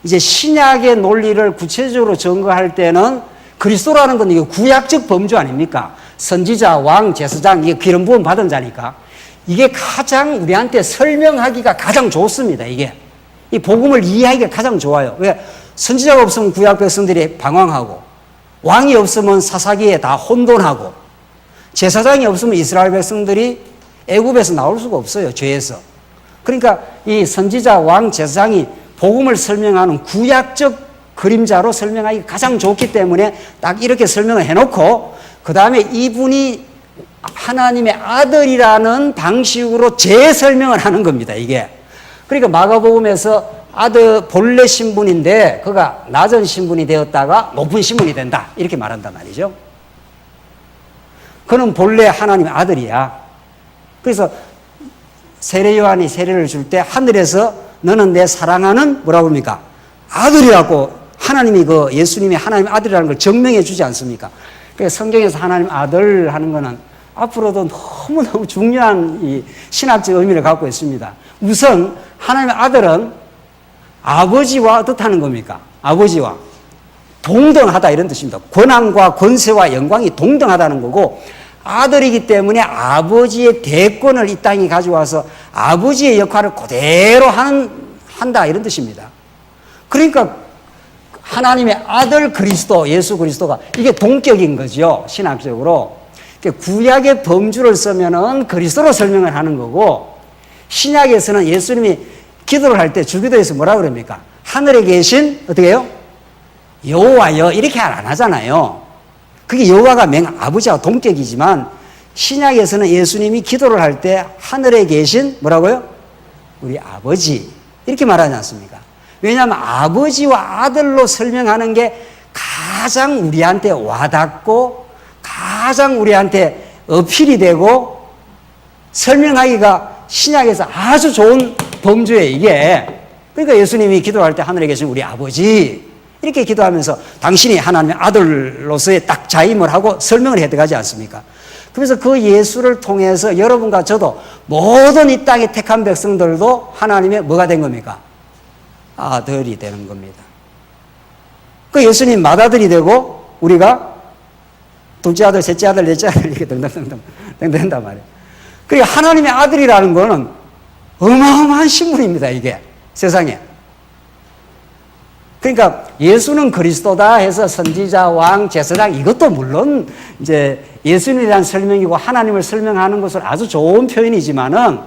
이제 신약의 논리를 구체적으로 증거할 때는 그리스도라는 건 이게 구약적 범주 아닙니까? 선지자, 왕, 제사장, 이게 기름 부음 받은 자니까 이게 가장 우리한테 설명하기가 가장 좋습니다. 이게 이 복음을 이해하기가 가장 좋아요. 왜? 선지자가 없으면 구약 백성들이 방황하고 왕이 없으면 사사기에 다 혼돈하고 제사장이 없으면 이스라엘 백성들이 애굽에서 나올 수가 없어요. 죄에서. 그러니까 이 선지자, 왕, 제사장이 복음을 설명하는 구약적 그림자로 설명하기 가장 좋기 때문에 딱 이렇게 설명을 해놓고 그 다음에 이분이 하나님의 아들이라는 방식으로 재설명을 하는 겁니다. 이게. 그러니까 마가복음에서 아들 본래 신분인데 그가 낮은 신분이 되었다가 높은 신분이 된다. 이렇게 말한단 말이죠. 그는 본래 하나님의 아들이야. 그래서 세례 요한이 세례를 줄 때 하늘에서 너는 내 사랑하는 뭐라고 합니까? 아들이라고 하나님이 그 예수님이 하나님의 아들이라는 걸 증명해 주지 않습니까? 그래서 성경에서 하나님 아들 하는 거는 앞으로도 너무너무 중요한 이 신학적 의미를 갖고 있습니다. 우선 하나님의 아들은 아버지와 어떻다는 겁니까? 아버지와 동등하다 이런 뜻입니다. 권한과 권세와 영광이 동등하다는 거고 아들이기 때문에 아버지의 대권을 이 땅에 가져와서 아버지의 역할을 그대로 한다 이런 뜻입니다. 그러니까 하나님의 아들 그리스도, 예수 그리스도가 이게 동격인 거죠. 신학적으로. 구약의 범주를 쓰면은 그리스도로 설명을 하는 거고, 신약에서는 예수님이 기도를 할 때 주기도에서 뭐라 그럽니까? 하늘에 계신 어떻게 해요? 여호와여 이렇게 안 하잖아요. 그게 여호와가 아버지와 동격이지만 신약에서는 예수님이 기도를 할 때 하늘에 계신 뭐라고요? 우리 아버지 이렇게 말하지 않습니까? 왜냐하면 아버지와 아들로 설명하는 게 가장 우리한테 와닿고 가장 우리한테 어필이 되고 설명하기가 신약에서 아주 좋은 범주예요, 이게. 그러니까 예수님이 기도할 때 하늘에 계신 우리 아버지 이렇게 기도하면서 당신이 하나님의 아들로서의 딱 자임을 하고 설명을 해야 되지 않습니까? 그래서 그 예수를 통해서 여러분과 저도 모든 이 땅의 택한 백성들도 하나님의 뭐가 된 겁니까? 아들이 되는 겁니다. 그 예수님 맏아들이 되고 우리가 둘째 아들, 셋째 아들, 넷째 아들 이렇게 등등등등 된단 말이에요. 그러니까 하나님의 아들이라는 거는 어마어마한 신분입니다, 이게 세상에. 그러니까 예수는 그리스도다 해서 선지자, 왕, 제사장 이것도 물론 이제 예수님에 대한 설명이고 하나님을 설명하는 것은 아주 좋은 표현이지만은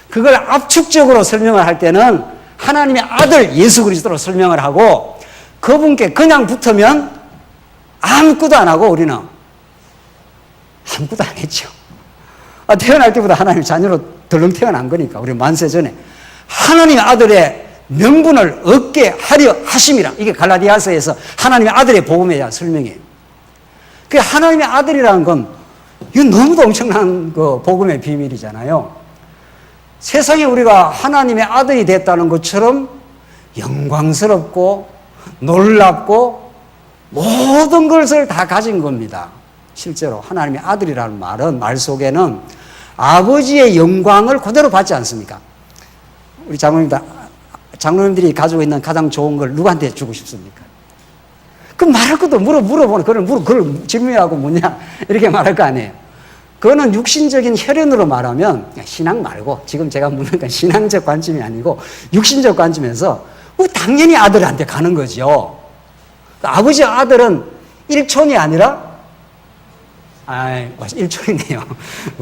그걸 압축적으로 설명을 할 때는 하나님의 아들 예수 그리스도로 설명을 하고 그분께 그냥 붙으면 아무것도 안 하고 우리는 아무것도 안 했죠. 태어날 때보다 하나님 자녀로 덜렁 태어난 거니까 우리 만세 전에 하나님의 아들의 명분을 얻게 하려 하심이라. 이게 갈라디아서에서 하나님의 아들의 복음에 대한 설명이에요. 그 하나님의 아들이라는 건 이건 너무도 엄청난 그 복음의 비밀이잖아요. 세상에 우리가 하나님의 아들이 됐다는 것처럼 영광스럽고 놀랍고 모든 것을 다 가진 겁니다. 실제로 하나님의 아들이라는 말은 말 속에는 아버지의 영광을 그대로 받지 않습니까? 우리 장로님들이 가지고 있는 가장 좋은 걸 누구한테 주고 싶습니까? 그 말할 것도 물어보는 그걸 질문하고 뭐냐 이렇게 말할 거 아니에요. 그거는 육신적인 혈연으로 말하면 신앙 말고 지금 제가 묻는 건 신앙적 관점이 아니고 육신적 관점에서 당연히 아들한테 가는 거죠. 아버지와 아들은 일촌이 아니라 1촌이네요.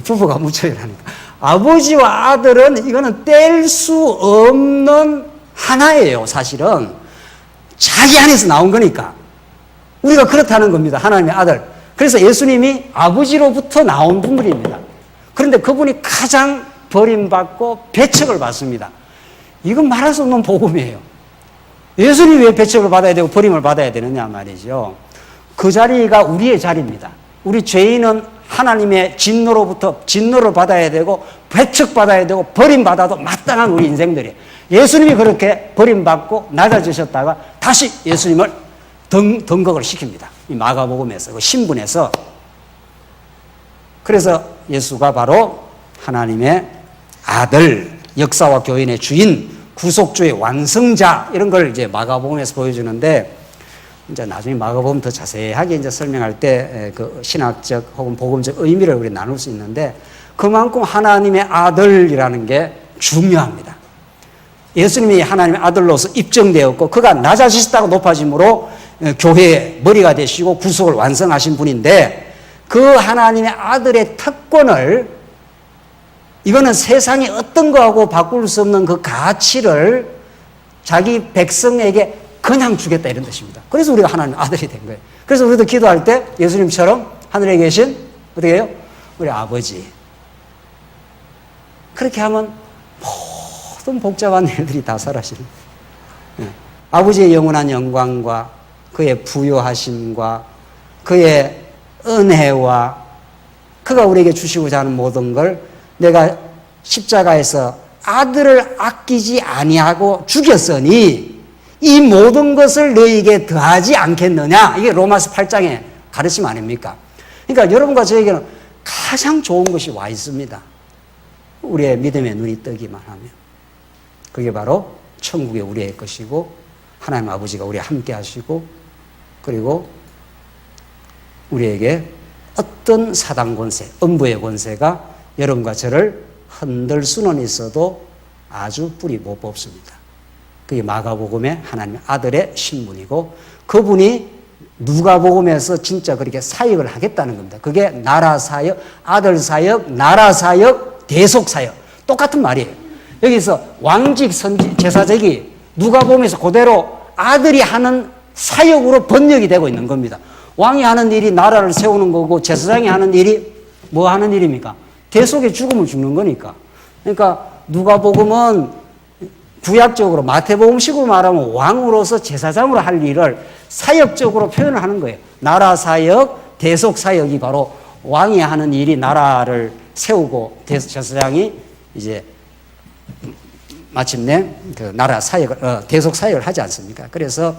부부가 무초이라니까. 아버지와 아들은 이거는 뗄 수 없는 하나예요, 사실은. 자기 안에서 나온 거니까. 우리가 그렇다는 겁니다, 하나님의 아들. 그래서 예수님이 아버지로부터 나온 분들입니다. 그런데 그분이 가장 버림받고 배척을 받습니다. 이건 말할 수 없는 복음이에요. 예수님이 왜 배척을 받아야 되고 버림을 받아야 되느냐 말이죠. 그 자리가 우리의 자리입니다. 우리 죄인은 하나님의 진노를 받아야 되고 배척받아야 되고 버림받아도 마땅한 우리 인생들이에요. 예수님이 그렇게 버림받고 낮아지셨다가 다시 예수님을 등극을 시킵니다. 이 마가복음에서 그 신분에서. 그래서 예수가 바로 하나님의 아들, 역사와 교인의 주인, 구속주의 완성자 이런 걸 이제 마가복음에서 보여주는데 이제 나중에 마가복음 더 자세하게 이제 설명할 때 그 신학적 혹은 복음적 의미를 우리 나눌 수 있는데 그만큼 하나님의 아들이라는 게 중요합니다. 예수님이 하나님의 아들로서 입증되었고 그가 낮아지셨다고 높아짐으로 교회의 머리가 되시고 구속을 완성하신 분인데 그 하나님의 아들의 특권을 이거는 세상에 어떤 거하고 바꿀 수 없는 그 가치를 자기 백성에게 그냥 주겠다 이런 뜻입니다. 그래서 우리가 하나님의 아들이 된 거예요. 그래서 우리도 기도할 때 예수님처럼 하늘에 계신 어떻게 해요? 우리 아버지. 그렇게 하면 모든 복잡한 일들이 다 사라지는 거예요. 아버지의 영원한 영광과 그의 부요하심과 그의 은혜와 그가 우리에게 주시고자 하는 모든 걸 내가 십자가에서 아들을 아끼지 아니하고 죽였으니 이 모든 것을 너희에게 더하지 않겠느냐. 이게 로마서 8장의 가르침 아닙니까? 그러니까 여러분과 저에게는 가장 좋은 것이 와 있습니다. 우리의 믿음의 눈이 뜨기만 하면. 그게 바로 천국의 우리의 것이고 하나님 아버지가 우리와 함께 하시고 그리고 우리에게 어떤 사단 권세, 음부의 권세가 여러분과 저를 흔들 수는 있어도 아주 뿌리 못 뽑습니다. 그게 마가복음의 하나님의 아들의 신분이고, 그분이 누가복음에서 진짜 그렇게 사역을 하겠다는 겁니다. 그게 나라 사역, 아들 사역, 나라 사역, 대속 사역, 똑같은 말이에요. 여기서 왕직 제사적이 누가복음에서 그대로 아들이 하는 사역으로 번역이 되고 있는 겁니다. 왕이 하는 일이 나라를 세우는 거고, 제사장이 하는 일이 뭐 하는 일입니까? 대속의 죽음을 죽는 거니까. 그러니까 누가복음은 구약적으로, 마태복음식으로 말하면 왕으로서 제사장으로 할 일을 사역적으로 표현을 하는 거예요. 나라 사역, 대속 사역이 바로 왕이 하는 일이 나라를 세우고, 제사장이 이제 마침내 그 나라 사역을, 대속 사역을 하지 않습니까? 그래서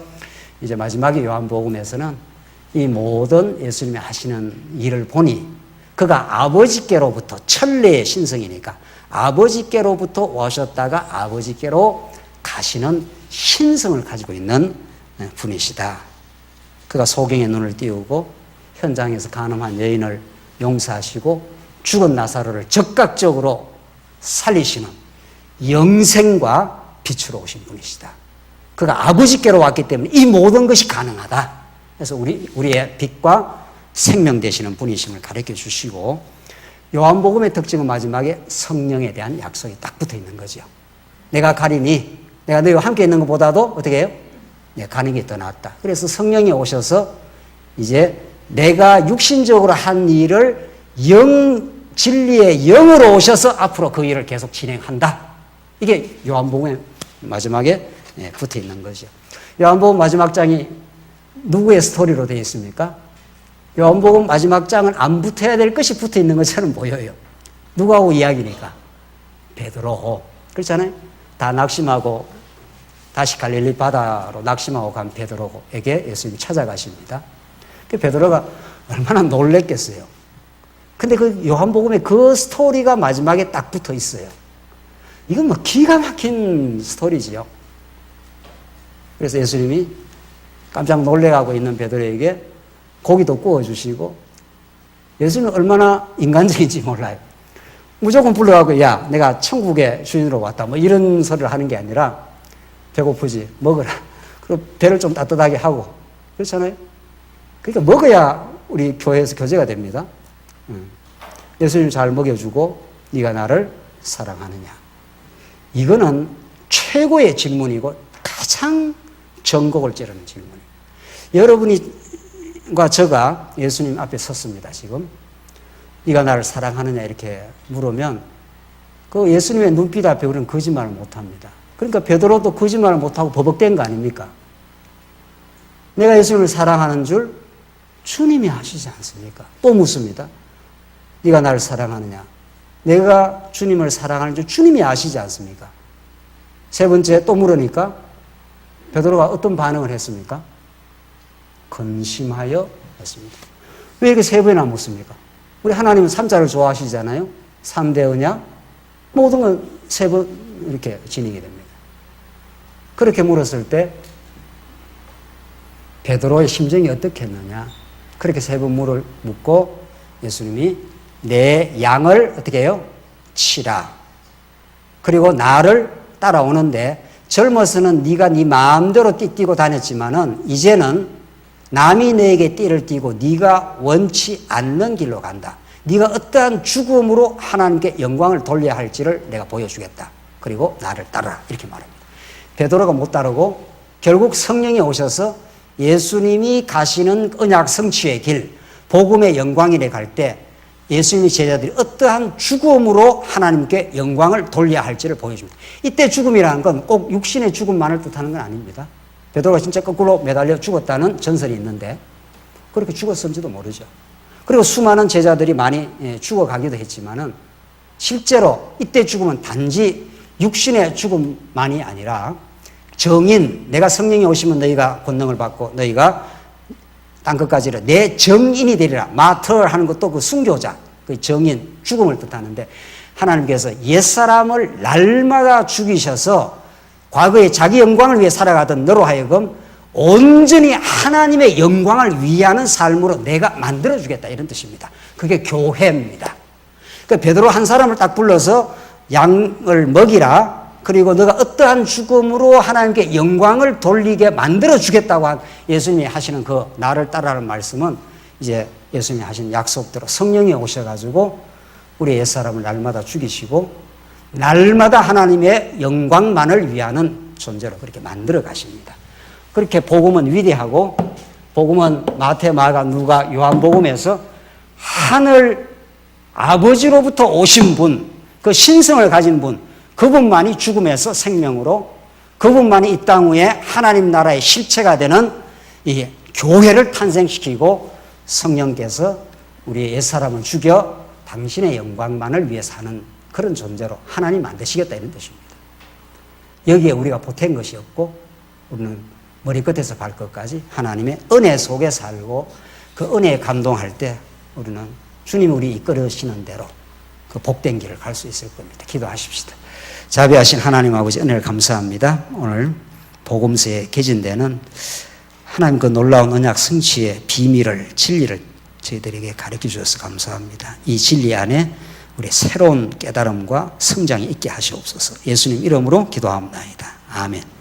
이제 마지막에 요한복음에서는 이 모든 예수님이 하시는 일을 보니, 그가 아버지께로부터, 천례의 신성이니까 아버지께로부터 오셨다가 아버지께로 가시는 신성을 가지고 있는 분이시다. 그가 소경의 눈을 띄우고 현장에서 간음한 여인을 용서하시고 죽은 나사로를 즉각적으로 살리시는 영생과 빛으로 오신 분이시다. 그가 아버지께로 왔기 때문에 이 모든 것이 가능하다. 그래서 우리의 빛과 생명 되시는 분이심을 가르쳐 주시고, 요한복음의 특징은 마지막에 성령에 대한 약속이 딱 붙어 있는 거죠. 내가 가리니, 내가 너희와 함께 있는 것보다도 어떻게 해요? 가는 게 더 낫다. 그래서 성령이 오셔서 이제 내가 육신적으로 한 일을 진리의 영으로 오셔서 앞으로 그 일을 계속 진행한다. 이게 요한복음의 마지막에 붙어 있는 거죠. 요한복음 마지막 장이 누구의 스토리로 되어 있습니까? 요한복음 마지막 장은 안 붙어야 될 것이 붙어 있는 것처럼 보여요. 누구하고 이야기니까? 베드로. 그렇잖아요? 다 낙심하고 다시 갈릴리 바다로 낙심하고 간 베드로에게 예수님이 찾아가십니다. 그 베드로가 얼마나 놀랬겠어요. 근데 그 요한복음에 그 스토리가 마지막에 딱 붙어 있어요. 이건 뭐 기가 막힌 스토리지요. 그래서 예수님이 깜짝 놀래가고 있는 베드로에게 고기도 구워주시고, 예수님은 얼마나 인간적인지 몰라요. 무조건 불러가고, 야, 내가 천국의 주인으로 왔다, 뭐 이런 소리를 하는 게 아니라, 배고프지, 먹어라. 그리고 배를 좀 따뜻하게 하고, 그렇잖아요? 그러니까 먹어야 우리 교회에서 교제가 됩니다. 예수님 잘 먹여주고, 네가 나를 사랑하느냐. 이거는 최고의 질문이고 가장 전곡을 찌르는 질문이에요. 여러분과 저가 예수님 앞에 섰습니다, 지금. 네가 나를 사랑하느냐 이렇게 물으면 그 예수님의 눈빛 앞에 우리는 거짓말을 못합니다. 그러니까 베드로도 거짓말을 못하고 버벅댄 거 아닙니까? 내가 예수님을 사랑하는 줄 주님이 아시지 않습니까? 또 묻습니다. 네가 나를 사랑하느냐? 내가 주님을 사랑하는 줄 주님이 아시지 않습니까? 세 번째 또 물으니까 베드로가 어떤 반응을 했습니까? 근심하여 했습니다. 왜 이렇게 세 번이나 묻습니까? 우리 하나님은 삼자를 좋아하시잖아요. 3대 언약, 모든 건 세 번 이렇게 진행이 됩니다. 그렇게 물었을 때 베드로의 심정이 어떻겠느냐? 그렇게 세 번 묻고 예수님이 내 양을 어떻게 해요? 치라. 그리고 나를 따라오는데, 젊어서는 네가 네 마음대로 띠뛰고 다녔지만은 이제는 남이 너에게 띠를 띠고 네가 원치 않는 길로 간다. 네가 어떠한 죽음으로 하나님께 영광을 돌려야 할지를 내가 보여주겠다. 그리고 나를 따르라. 이렇게 말합니다. 베드로가 못 따르고 결국 성령이 오셔서 예수님이 가시는 언약 성취의 길, 복음의 영광이래 갈 때 예수님의 제자들이 어떠한 죽음으로 하나님께 영광을 돌려야 할지를 보여줍니다. 이때 죽음이라는 건 꼭 육신의 죽음만을 뜻하는 건 아닙니다. 베드로가 진짜 거꾸로 매달려 죽었다는 전설이 있는데 그렇게 죽었는지도 모르죠. 그리고 수많은 제자들이 많이 죽어가기도 했지만은 실제로 이때 죽음은 단지 육신의 죽음만이 아니라 정인, 내가 성령이 오시면 너희가 권능을 받고 너희가 땅끝까지 내 정인이 되리라. 마터 하는 것도 그 순교자, 그 정인, 죽음을 뜻하는데 하나님께서 옛사람을 날마다 죽이셔서 과거에 자기 영광을 위해 살아가던 너로 하여금 온전히 하나님의 영광을 위하는 삶으로 내가 만들어주겠다 이런 뜻입니다. 그게 교회입니다. 그러니까 베드로 한 사람을 딱 불러서 양을 먹이라, 그리고 너가 어떠한 죽음으로 하나님께 영광을 돌리게 만들어주겠다고 한 예수님이 하시는 그 나를 따라하는 말씀은 이제 예수님이 하신 약속대로 성령이 오셔가지고 우리 옛사람을 날마다 죽이시고 날마다 하나님의 영광만을 위하는 존재로 그렇게 만들어 가십니다. 그렇게 복음은 위대하고, 복음은 마태, 마가, 누가, 요한복음에서 하늘 아버지로부터 오신 분, 그 신성을 가진 분, 그분만이 죽음에서 생명으로, 그분만이 이 땅 위에 하나님 나라의 실체가 되는 이 교회를 탄생시키고 성령께서 우리 옛사람을 죽여 당신의 영광만을 위해 사는 그런 존재로 하나님 만드시겠다 이런 뜻입니다. 여기에 우리가 보탠 것이 없고 우리는 머리끝에서 발끝까지 하나님의 은혜 속에 살고 그 은혜에 감동할 때 우리는 주님이 우리 이끌으시는 대로 그 복된 길을 갈 수 있을 겁니다. 기도하십시다. 자비하신 하나님 아버지 은혜를 감사합니다. 오늘 복음서에 개진되는 하나님 그 놀라운 언약 성취의 비밀을, 진리를 저희들에게 가르쳐 주셔서 감사합니다. 이 진리 안에 우리 새로운 깨달음과 성장이 있게 하시옵소서. 예수님 이름으로 기도합니다. 아멘.